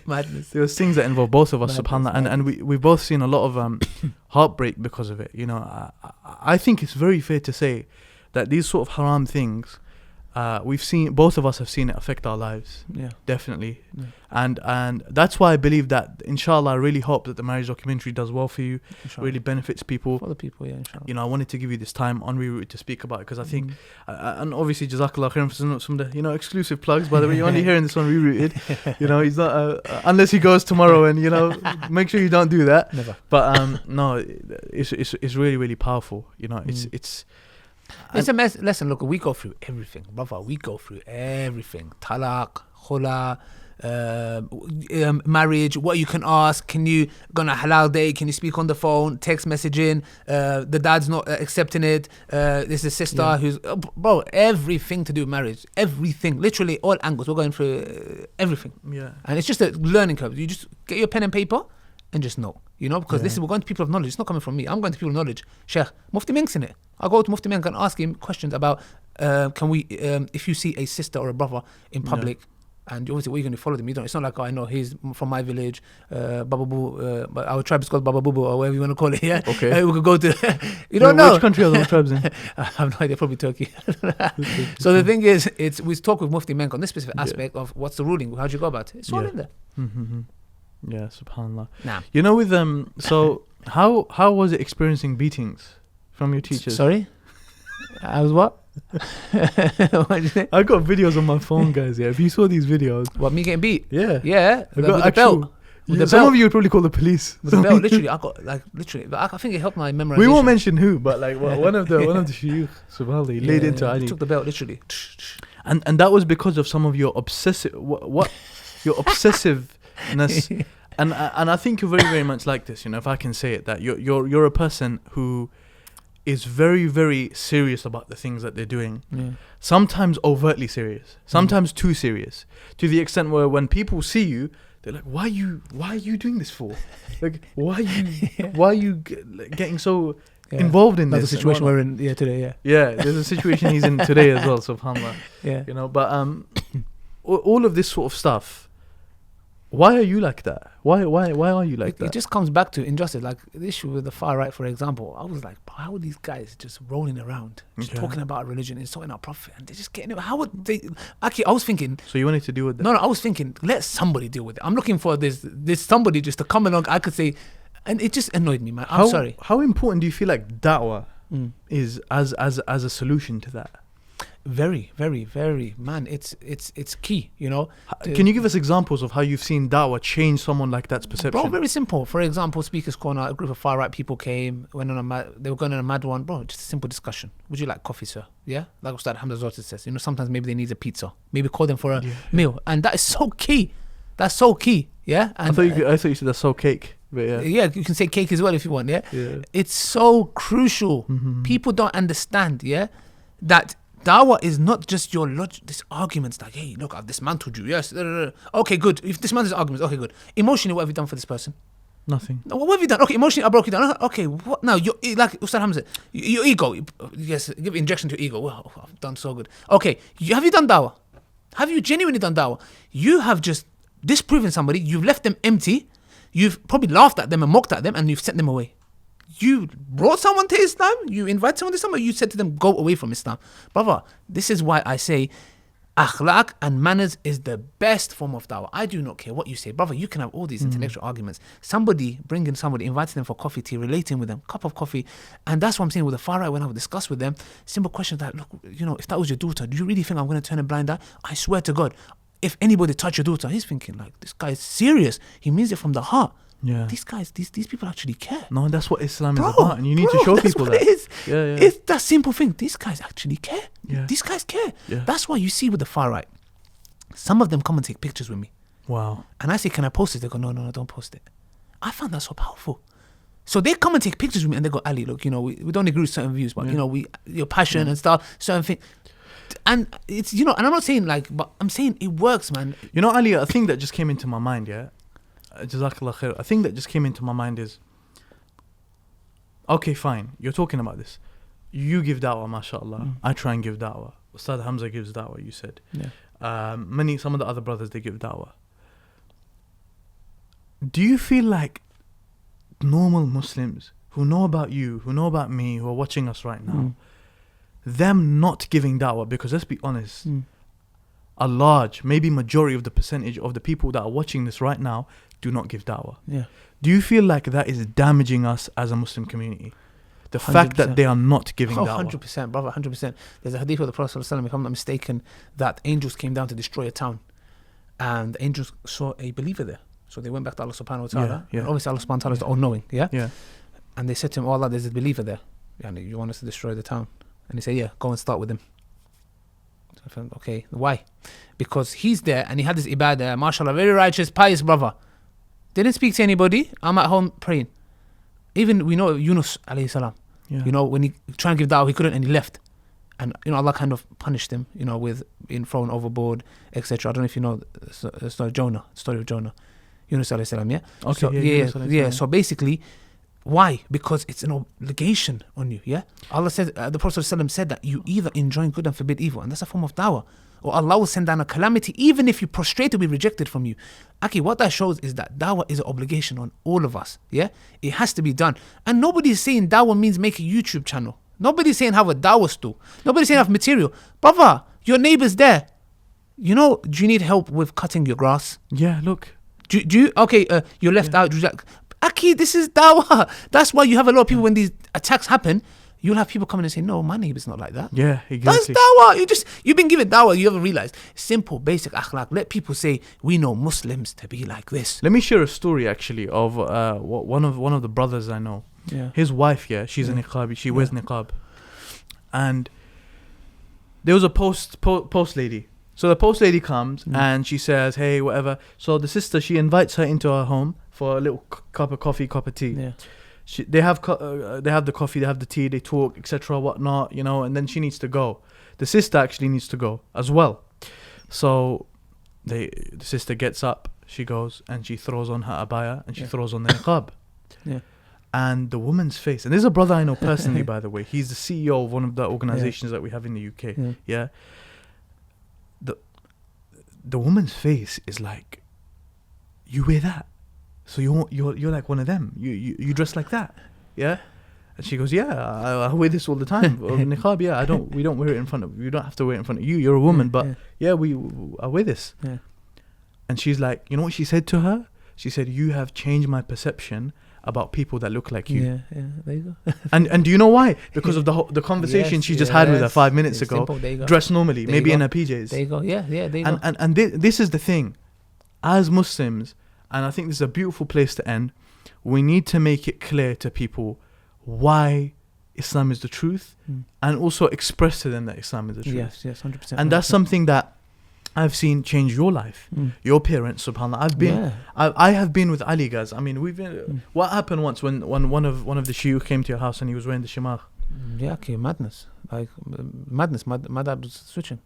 Madness. There was things that involved both of us, subhanAllah, and we've both seen a lot of heartbreak because of it. I think it's very fair to say that these sort of haram things, both of us have seen it affect our lives. Yeah, definitely. Yeah. And that's why I believe that, inshallah, I really hope that the marriage documentary does well for you, really benefits people. For the people, yeah, inshallah. I wanted to give you this time on ReRooted to speak about it because I think, and obviously, Jazakallah khairan for some of the, exclusive plugs. By the way, you're only hearing this on ReRooted. He's not, unless he goes tomorrow and, make sure you don't do that. Never. But, no, it's really, really powerful. It's a lesson. Look, we go through everything, brother. We go through everything. Talaq, khula, marriage, what you can ask. Can you go on a halal day? Can you speak on the phone? Text messaging. The dad's not accepting it. There's a sister who's bro. Everything to do with marriage. Everything. Literally all angles. We're going through everything. Yeah. And it's just a learning curve. You just get your pen and paper and just know. Because we're going to people of knowledge. It's not coming from me. I'm going to people of knowledge. Sheikh, Mufti Mink's in it. I'll go to Mufti Mink and ask him questions about can we, if you see a sister or a brother in public, and obviously what are you going to follow them? It's not like, I know he's from my village, Bababu, but our tribe is called Bababubu or whatever you want to call it. Yeah. Okay. We could go to. You don't know. Which country are those tribes in? I have no idea. Probably Turkey. So the thing is, we talk with Mufti Mink on this specific aspect of what's the ruling. How do you go about it? It's all in there. Mm-hmm. Yeah, subhanallah. Nah. With so how was it experiencing beatings from your teachers? Sorry? I was what? What did you say? I got videos on my phone, guys. Yeah, if you saw these videos, What, me getting beat? yeah, Yeah, I got with the actual. belt. With the Some belt. of you would probably call the police. With the belt, literally, I got like literally. But I think it helped my memorization. We won't mention who, but like one of the shuyukh, subhanAllah, laid into he Ali, took the belt literally. and that was because of some of your obsessive what your obsessiveness, and I think you're very very much like this. You know, if I can say it, that you're a person who is very very serious about the things that they're doing. Yeah. Sometimes overtly serious, sometimes too serious, to the extent where when people see you, they're like, why are you doing this for? Like, why are you getting so involved in That's this? the situation we're in today. Yeah. Yeah, there's a situation he's in today as well, subhanAllah. Yeah. You know, but all of this sort of stuff. Why are you like that? Why are you like that? It just comes back to injustice. Like the issue with the far right, for example, I was like, how are these guys just rolling around, just talking about religion, insulting our prophet, and they're just getting it? How would they? Actually, I was thinking. So you wanted to deal with that? No, I was thinking, let somebody deal with it. I'm looking for this somebody just to come along. I could say, and it just annoyed me, man. I'm sorry. How important do you feel like da'wah is as a solution to that? Very, very, very, man. It's key, you know. Can you give us examples of how you've seen da'wah change someone like that's perception? Bro, very simple. For example, Speaker's Corner, a group of far right people came, they were going on a mad one, bro. Just a simple discussion. Would you like coffee, sir? Yeah, like Ustad Hamza Zotis says. You know, sometimes maybe they need a pizza. Maybe call them for a meal, and that is so key. That's so key. Yeah. And I thought you said that's so cake. But yeah, you can say cake as well if you want. Yeah. It's so crucial. People don't understand. Yeah, that. Dawah is not just your this arguments like, hey, look, I've dismantled you. Yes. Okay, good. If dismantled arguments, okay, good. Emotionally, what have you done for this person? Nothing. No, what have you done? Okay, emotionally, I broke you down. Okay, what now? Like Ustad Hamza, your ego. Yes, give injection to your ego. Well, I've done so good. Okay, have you done dawah? Have you genuinely done dawah? You have just disproven somebody. You've left them empty. You've probably laughed at them and mocked at them, and you've sent them away. You brought someone to Islam, you invited someone to Islam, or you said to them, go away from Islam. Brother, this is why I say akhlaq and manners is the best form of dawah. I do not care what you say. Brother, you can have all these intellectual arguments. Somebody, bringing somebody, inviting them for coffee, tea, relating with them, cup of coffee. And that's what I'm saying with the far right when I would discuss with them. Simple questions like, look, you know, if that was your daughter, do you really think I'm going to turn a blind eye? I swear to God, if anybody touch your daughter, he's thinking like, this guy is serious. He means it from the heart. Yeah. These guys, these people actually care. No, that's what Islam is about, and you need to show people that. It is. Yeah. It's that simple thing. These guys actually care. Yeah. These guys care. Yeah. That's why you see with the far right, some of them come and take pictures with me. Wow. And I say, can I post it? They go, no, don't post it. I found that so powerful. So they come and take pictures with me, and they go, Ali, look, you know, we don't agree with certain views, but you know, your passion and stuff, certain things. And it's, you know, and I'm not saying like, but I'm saying it works, man. You know, Ali, a thing that just came into my mind, Jazakallah khair. A thing that just came into my mind is, okay, fine, you're talking about this. You give da'wah, mashallah. I try and give da'wah. Ustad Hamza gives da'wah, you said. Yeah. Some of the other brothers, they give da'wah. Do you feel like normal Muslims who know about you, who know about me, who are watching us right now, them not giving da'wah, because let's be honest, a large, maybe majority of the percentage of the people that are watching this right now do not give da'wah. Yeah. Do you feel like that is damaging us as a Muslim community? The 100%. Fact that they are not giving da'wah. 100%, brother, 100%. There's a hadith of the Prophet ﷺ, if I'm not mistaken, that angels came down to destroy a town. And the angels saw a believer there. So they went back to Allah subhanahu wa ta'ala. Yeah. And obviously Allah subhanahu wa ta'ala is the all-knowing. Yeah. And they said to him, oh Allah, there's a believer there. You want us to destroy the town? And he said, yeah, go and start with him. So I thought, okay, why? Because he's there and he had this ibadah, mashallah, very righteous, pious brother. Didn't speak to anybody. I'm at home praying. Even we know Yunus alayhi salam. Yeah. You know, when he tried to give da'wah, he couldn't and he left. And you know, Allah kind of punished him, you know, with being thrown overboard, etc. I don't know if you know the story of Jonah. Yunus alayhi salam, yeah? Okay, so, so basically, why? Because it's an obligation on you, yeah? Allah said, the Prophet ﷺ said that you either enjoin good and forbid evil, and that's a form of da'wah. Or Allah will send down a calamity, even if you prostrate, will be rejected from you. Okay, what that shows is that da'wah is an obligation on all of us, yeah? It has to be done. And nobody's saying da'wah means make a YouTube channel. Nobody's saying have a da'wah stool. Nobody's saying have material. Brother, your neighbor's there. You know, do you need help with cutting your grass? Yeah, look. Do you, okay, you're left out. Aki, this is da'wah. That's why you have a lot of people when these attacks happen, you'll have people coming and say, no, my neighbor's not like that. Yeah, That's exactly. dawah. You've been given dawah. You haven't realized. Simple, basic akhlaq. Let people say, we know Muslims to be like this. Let me share a story actually of one of the brothers I know. Yeah. His wife, she's a niqabi. She wears niqab, and there was a post lady. So the post lady comes and she says, "Hey, whatever." So the sister, she invites her into her home for a little cup of coffee, cup of tea. Yeah. They have the coffee, they have the tea, they talk, etc., whatnot, and then she needs to go. The sister actually needs to go as well. So the sister gets up, she goes and she throws on her abaya and she throws on the niqab. Yeah. And the woman's face, and this is a brother I know personally, by the way. He's the CEO of one of the organizations that we have in the UK. Yeah. The woman's face is like, you wear that, so you're like one of them. You dress like that, yeah. And she goes, yeah, I wear this all the time. Niqab, yeah. We don't wear it in front of. You don't have to wear it in front of you. You're a woman, but I wear this. Yeah. And she's like, you know what she said to her? She said, you have changed my perception about people that look like you. Yeah, there you go. and do you know why? Because of the conversation she just had with her 5 minutes ago. Simple, dressed normally, there maybe in her PJs. There you go. Yeah, there you go. And this is the thing. As Muslims, and I think this is a beautiful place to end, we need to make it clear to people why Islam is the truth, and also express to them that Islam is the truth. Yes, 100%. And that's something that I've seen change your life. Your parents, subhanAllah. I have been with Ali, guys. I mean, we've been. What happened once when one of the shuyukh came to your house and he was wearing the shimar? Yeah, okay, madness. Like madness. My dad was switching.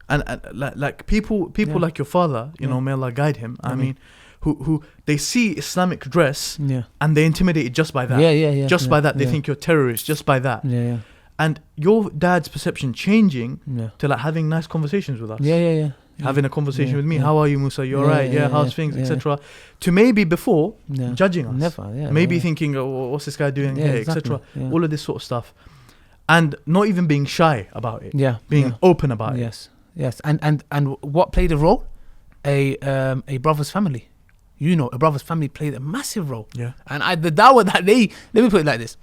And like people like your father, may Allah guide him. I mean, who they see Islamic dress and they intimidated just by that. Yeah. Just by that, they think you're terrorists just by that. Yeah. And your dad's perception changing to like having nice conversations with us. Yeah. Having a conversation with me. How are you, Musa? You're right. Yeah. How's things, etc. To maybe before judging us. Never. Yeah. Maybe thinking, oh, what's this guy doing here, exactly. etc. All of this sort of stuff, and not even being shy about it. Yeah. Being open about it. Yes. And what played a role? A brother's family. A brother's family played a massive role. Yeah. And the dawah that let me put it like this: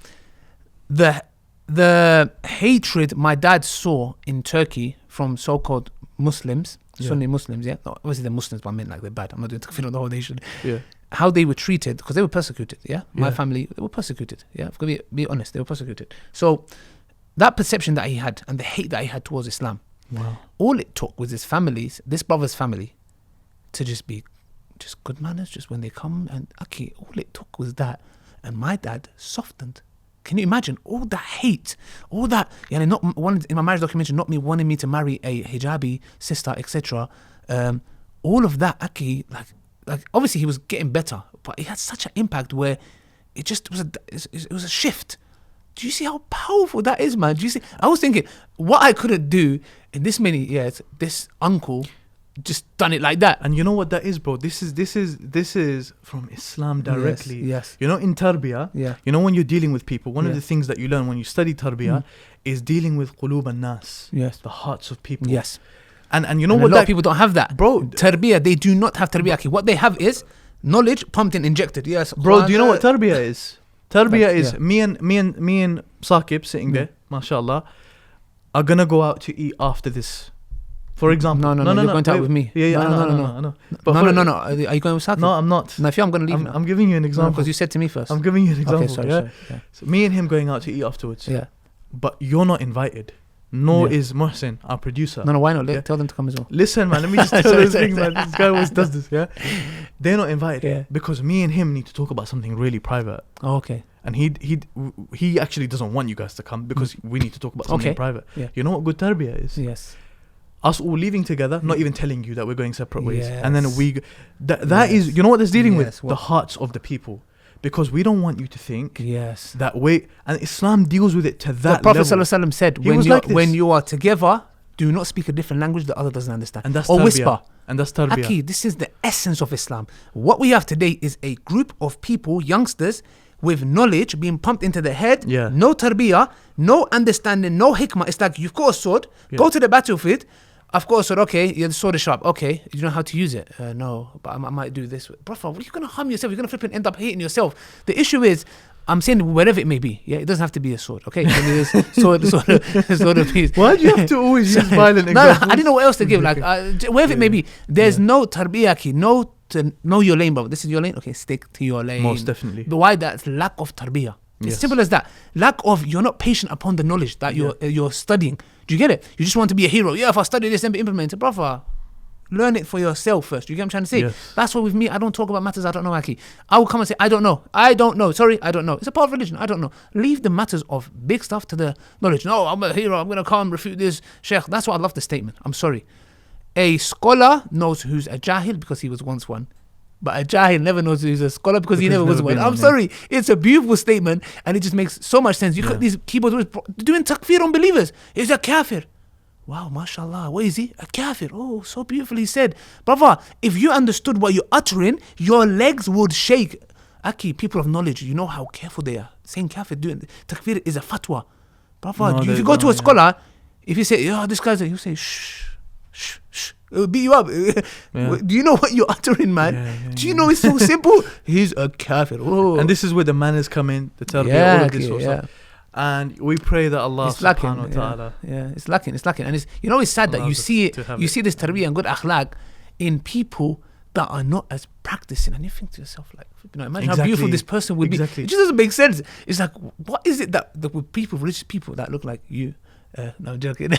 the hatred my dad saw in Turkey from so-called Muslims, Sunni Muslims, no, obviously they're Muslims, but I mean like they're bad. I'm not doing takfir on the whole nation. Yeah. How they were treated, because they were persecuted. My family, they were persecuted. I've got to be honest, they were persecuted. So that perception that he had and the hate that he had towards Islam, all it took was this brother's family, to just be good manners, just when they come and all it took was that, and my dad softened. Can you imagine all that hate, all that? Not one in my marriage documentary, not me wanting me to marry a hijabi sister, etc. All of that, like obviously he was getting better, but it had such an impact where it just was a shift. Do you see how powerful that is, man? Do you see? I was thinking what I couldn't do in this many years. This uncle just done it like that. And you know what that is, bro? This is from Islam directly. Yes. In tarbiyah, when you're dealing with people, one of the things that you learn when you study tarbiyah is dealing with qulub an-nas. Yes. The hearts of people. Yes. And you know what? A lot of people don't have that, bro. Tarbiyah, they do not have tarbiyah. What they have is knowledge pumped and injected. Yes, bro. Do you know what tarbiyah is? Tarbiyah is me and Saqib sitting there, mashallah, are gonna go out to eat after this. For example, no, you're going out with me. Yeah, no. No. Are you going with Saqib? No, I'm not. No, if I'm going to leave. I'm giving you an example. Because you said to me first. I'm giving you an example. Okay, sorry. So me and him going out to eat afterwards. Yeah. But you're not invited. Nor is Muhsin, our producer. No, why not? Tell them to come as well. Listen, man, let me just tell those things, man. This guy always does this, yeah? They're not invited because me and him need to talk about something really private. Oh, okay. And he actually doesn't want you guys to come because we need to talk about something private. Yeah. You know what good tarbiyah is? Yes. Us all leaving together, not even telling you that we're going separate ways. And then that is, you know what that's dealing with? The hearts of the people. Because we don't want you to think that way. And Islam deals with it to that the Prophet level. ﷺ said, when you are together, do not speak a different language that other doesn't understand. And that's or tarbiyah. Whisper. And that's tarbiyah. Aki, this is the essence of Islam. What we have today is a group of people, youngsters, with knowledge being pumped into their head. Yeah. No tarbiyah, no understanding, no hikmah. It's like, you've got a sword, go to the battlefield. Of course, okay, the sword is sharp. Okay, you know how to use it? No, but I might do this. Bro, you're going to harm yourself. You're going to flip and end up hating yourself. The issue is, I'm saying wherever it may be. Yeah, it doesn't have to be a sword. Okay, sword of peace. Why do you have to always use violent No, examples? I didn't know what else to give. Like wherever it may be, there's no tarbiyah ki, no to know your lane, bro. This is your lane. Okay, stick to your lane. Most definitely. But why? That's lack of tarbiyah. It's simple as that. Lack of, you're not patient upon the knowledge that you're studying. Do you get it? You just want to be a hero. Yeah, if I study this and implement it, brother. Learn it for yourself first. You get what I'm trying to say? Yes. That's why with me, I don't talk about matters I don't know, Aki. I will come and say, I don't know. Sorry, I don't know. It's a part of religion. I don't know. Leave the matters of big stuff to the knowledge. No, I'm a hero. I'm going to come refute this. Sheikh, that's why I love the statement. I'm sorry. A scholar knows who's a jahil because he was once one. But a jahil never knows who's a scholar because he never was one. I'm sorry. It's a beautiful statement and it just makes so much sense. You got these keyboard doing takfir on believers. He's a kafir. Wow, mashallah, what is he? A kafir. Oh, so beautifully said. Brother, if you understood what you're uttering, your legs would shake. Aki, people of knowledge, you know how careful they are. Saying kafir, doing takfir is a fatwa. Brother, if you go to a scholar, if you say, this guy's you say, shh. It will beat you up. Do you know what you're uttering, man? Do you know it's so simple? He's a kafir. Oh. And this is where the manners come in, the tarbiyah, all of this sort of stuff. And we pray that Allah subhanahu wa ta'ala. It's lacking. And it's it's sad that you see this tarbiyah and good akhlaq in people that are not as practicing, and you think to yourself like, imagine how beautiful this person would be. It just doesn't make sense. It's like, what is it that with people, religious people that look like you? No, I'm joking.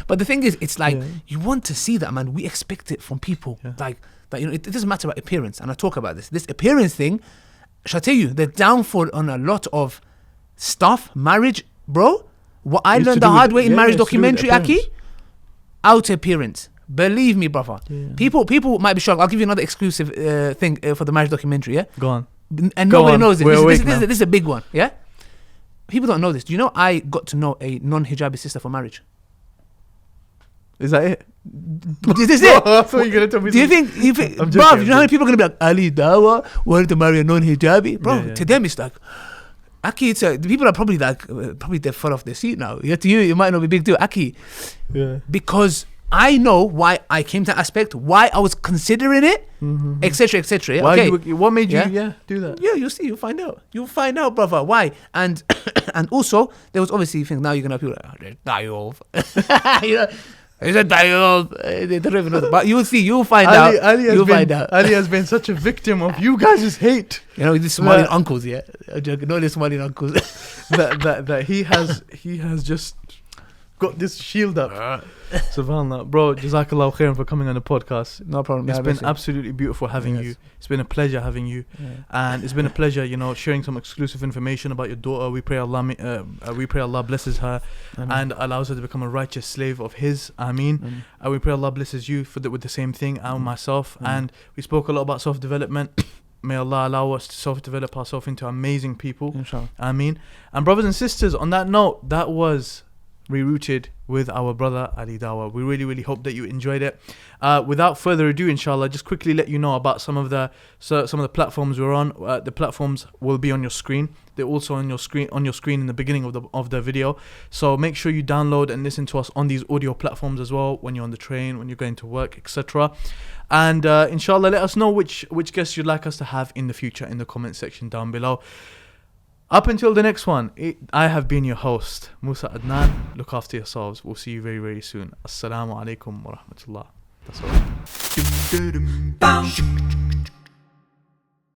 But the thing is, it's like you want to see that, man. We expect it from people. Like that, it doesn't matter about appearance. And I talk about this appearance thing. Shall I tell you the downfall on a lot of stuff, marriage, bro? What I learned the hard way in marriage documentary, Aki, outer appearance. Believe me, brother. People might be shocked. I'll give you another exclusive thing for the marriage documentary. Yeah, go on. And nobody knows it. This is a big one. Yeah, people don't know this. Do you know I got to know a non-hijabi sister for marriage? Is that it? Is this it? I thought you were gonna tell me. Do you think, bro? You know how many people are gonna be like, Ali Dawah wanted to marry a non-hijabi, bro? To them, it's like. Aki, the people are probably like, they fall off their seat now. Yeah, to you, it might not be a big deal. Aki, because I know why I came to that aspect, why I was considering it, etc., etc. What made you do that? Yeah, you'll see, you'll find out, brother. Why? And and also, there was obviously things. Now you're gonna feel like, you know. He's a dial. They don't even know that. But you'll see. You'll find out. Ali has been such a victim of you guys' hate. These Somalian uncles. Yeah, I'm joking. No, these Somalian uncles. that he has just got this shield up. Subhanallah, bro. Jazakallah khairan for coming on the podcast. No problem. It's been absolutely beautiful having you. It's been a pleasure having you, and it's been a pleasure, sharing some exclusive information about your daughter. We pray Allah blesses her and allows her to become a righteous slave of His. Ameen. And we pray Allah blesses you with the same thing, and myself. And we spoke a lot about self-development. May Allah allow us to self-develop ourselves into amazing people. Inshallah. Ameen. And brothers and sisters, on that note, that was ReRooted with our brother Ali Dawah. We really, really hope that you enjoyed it. Without further ado, inshallah, just quickly let you know about some of the platforms we're on. The platforms will be on your screen. They're also on your screen in the beginning of the video. So make sure you download and listen to us on these audio platforms as well, when you're on the train, when you're going to work, etc. And inshallah, let us know which guests you'd like us to have in the future in the comment section down below. Up until the next one, I have been your host, Musa Adnan. Look after yourselves. We'll see you very, very soon. Assalamu alaikum wa rahmatullah. That's all.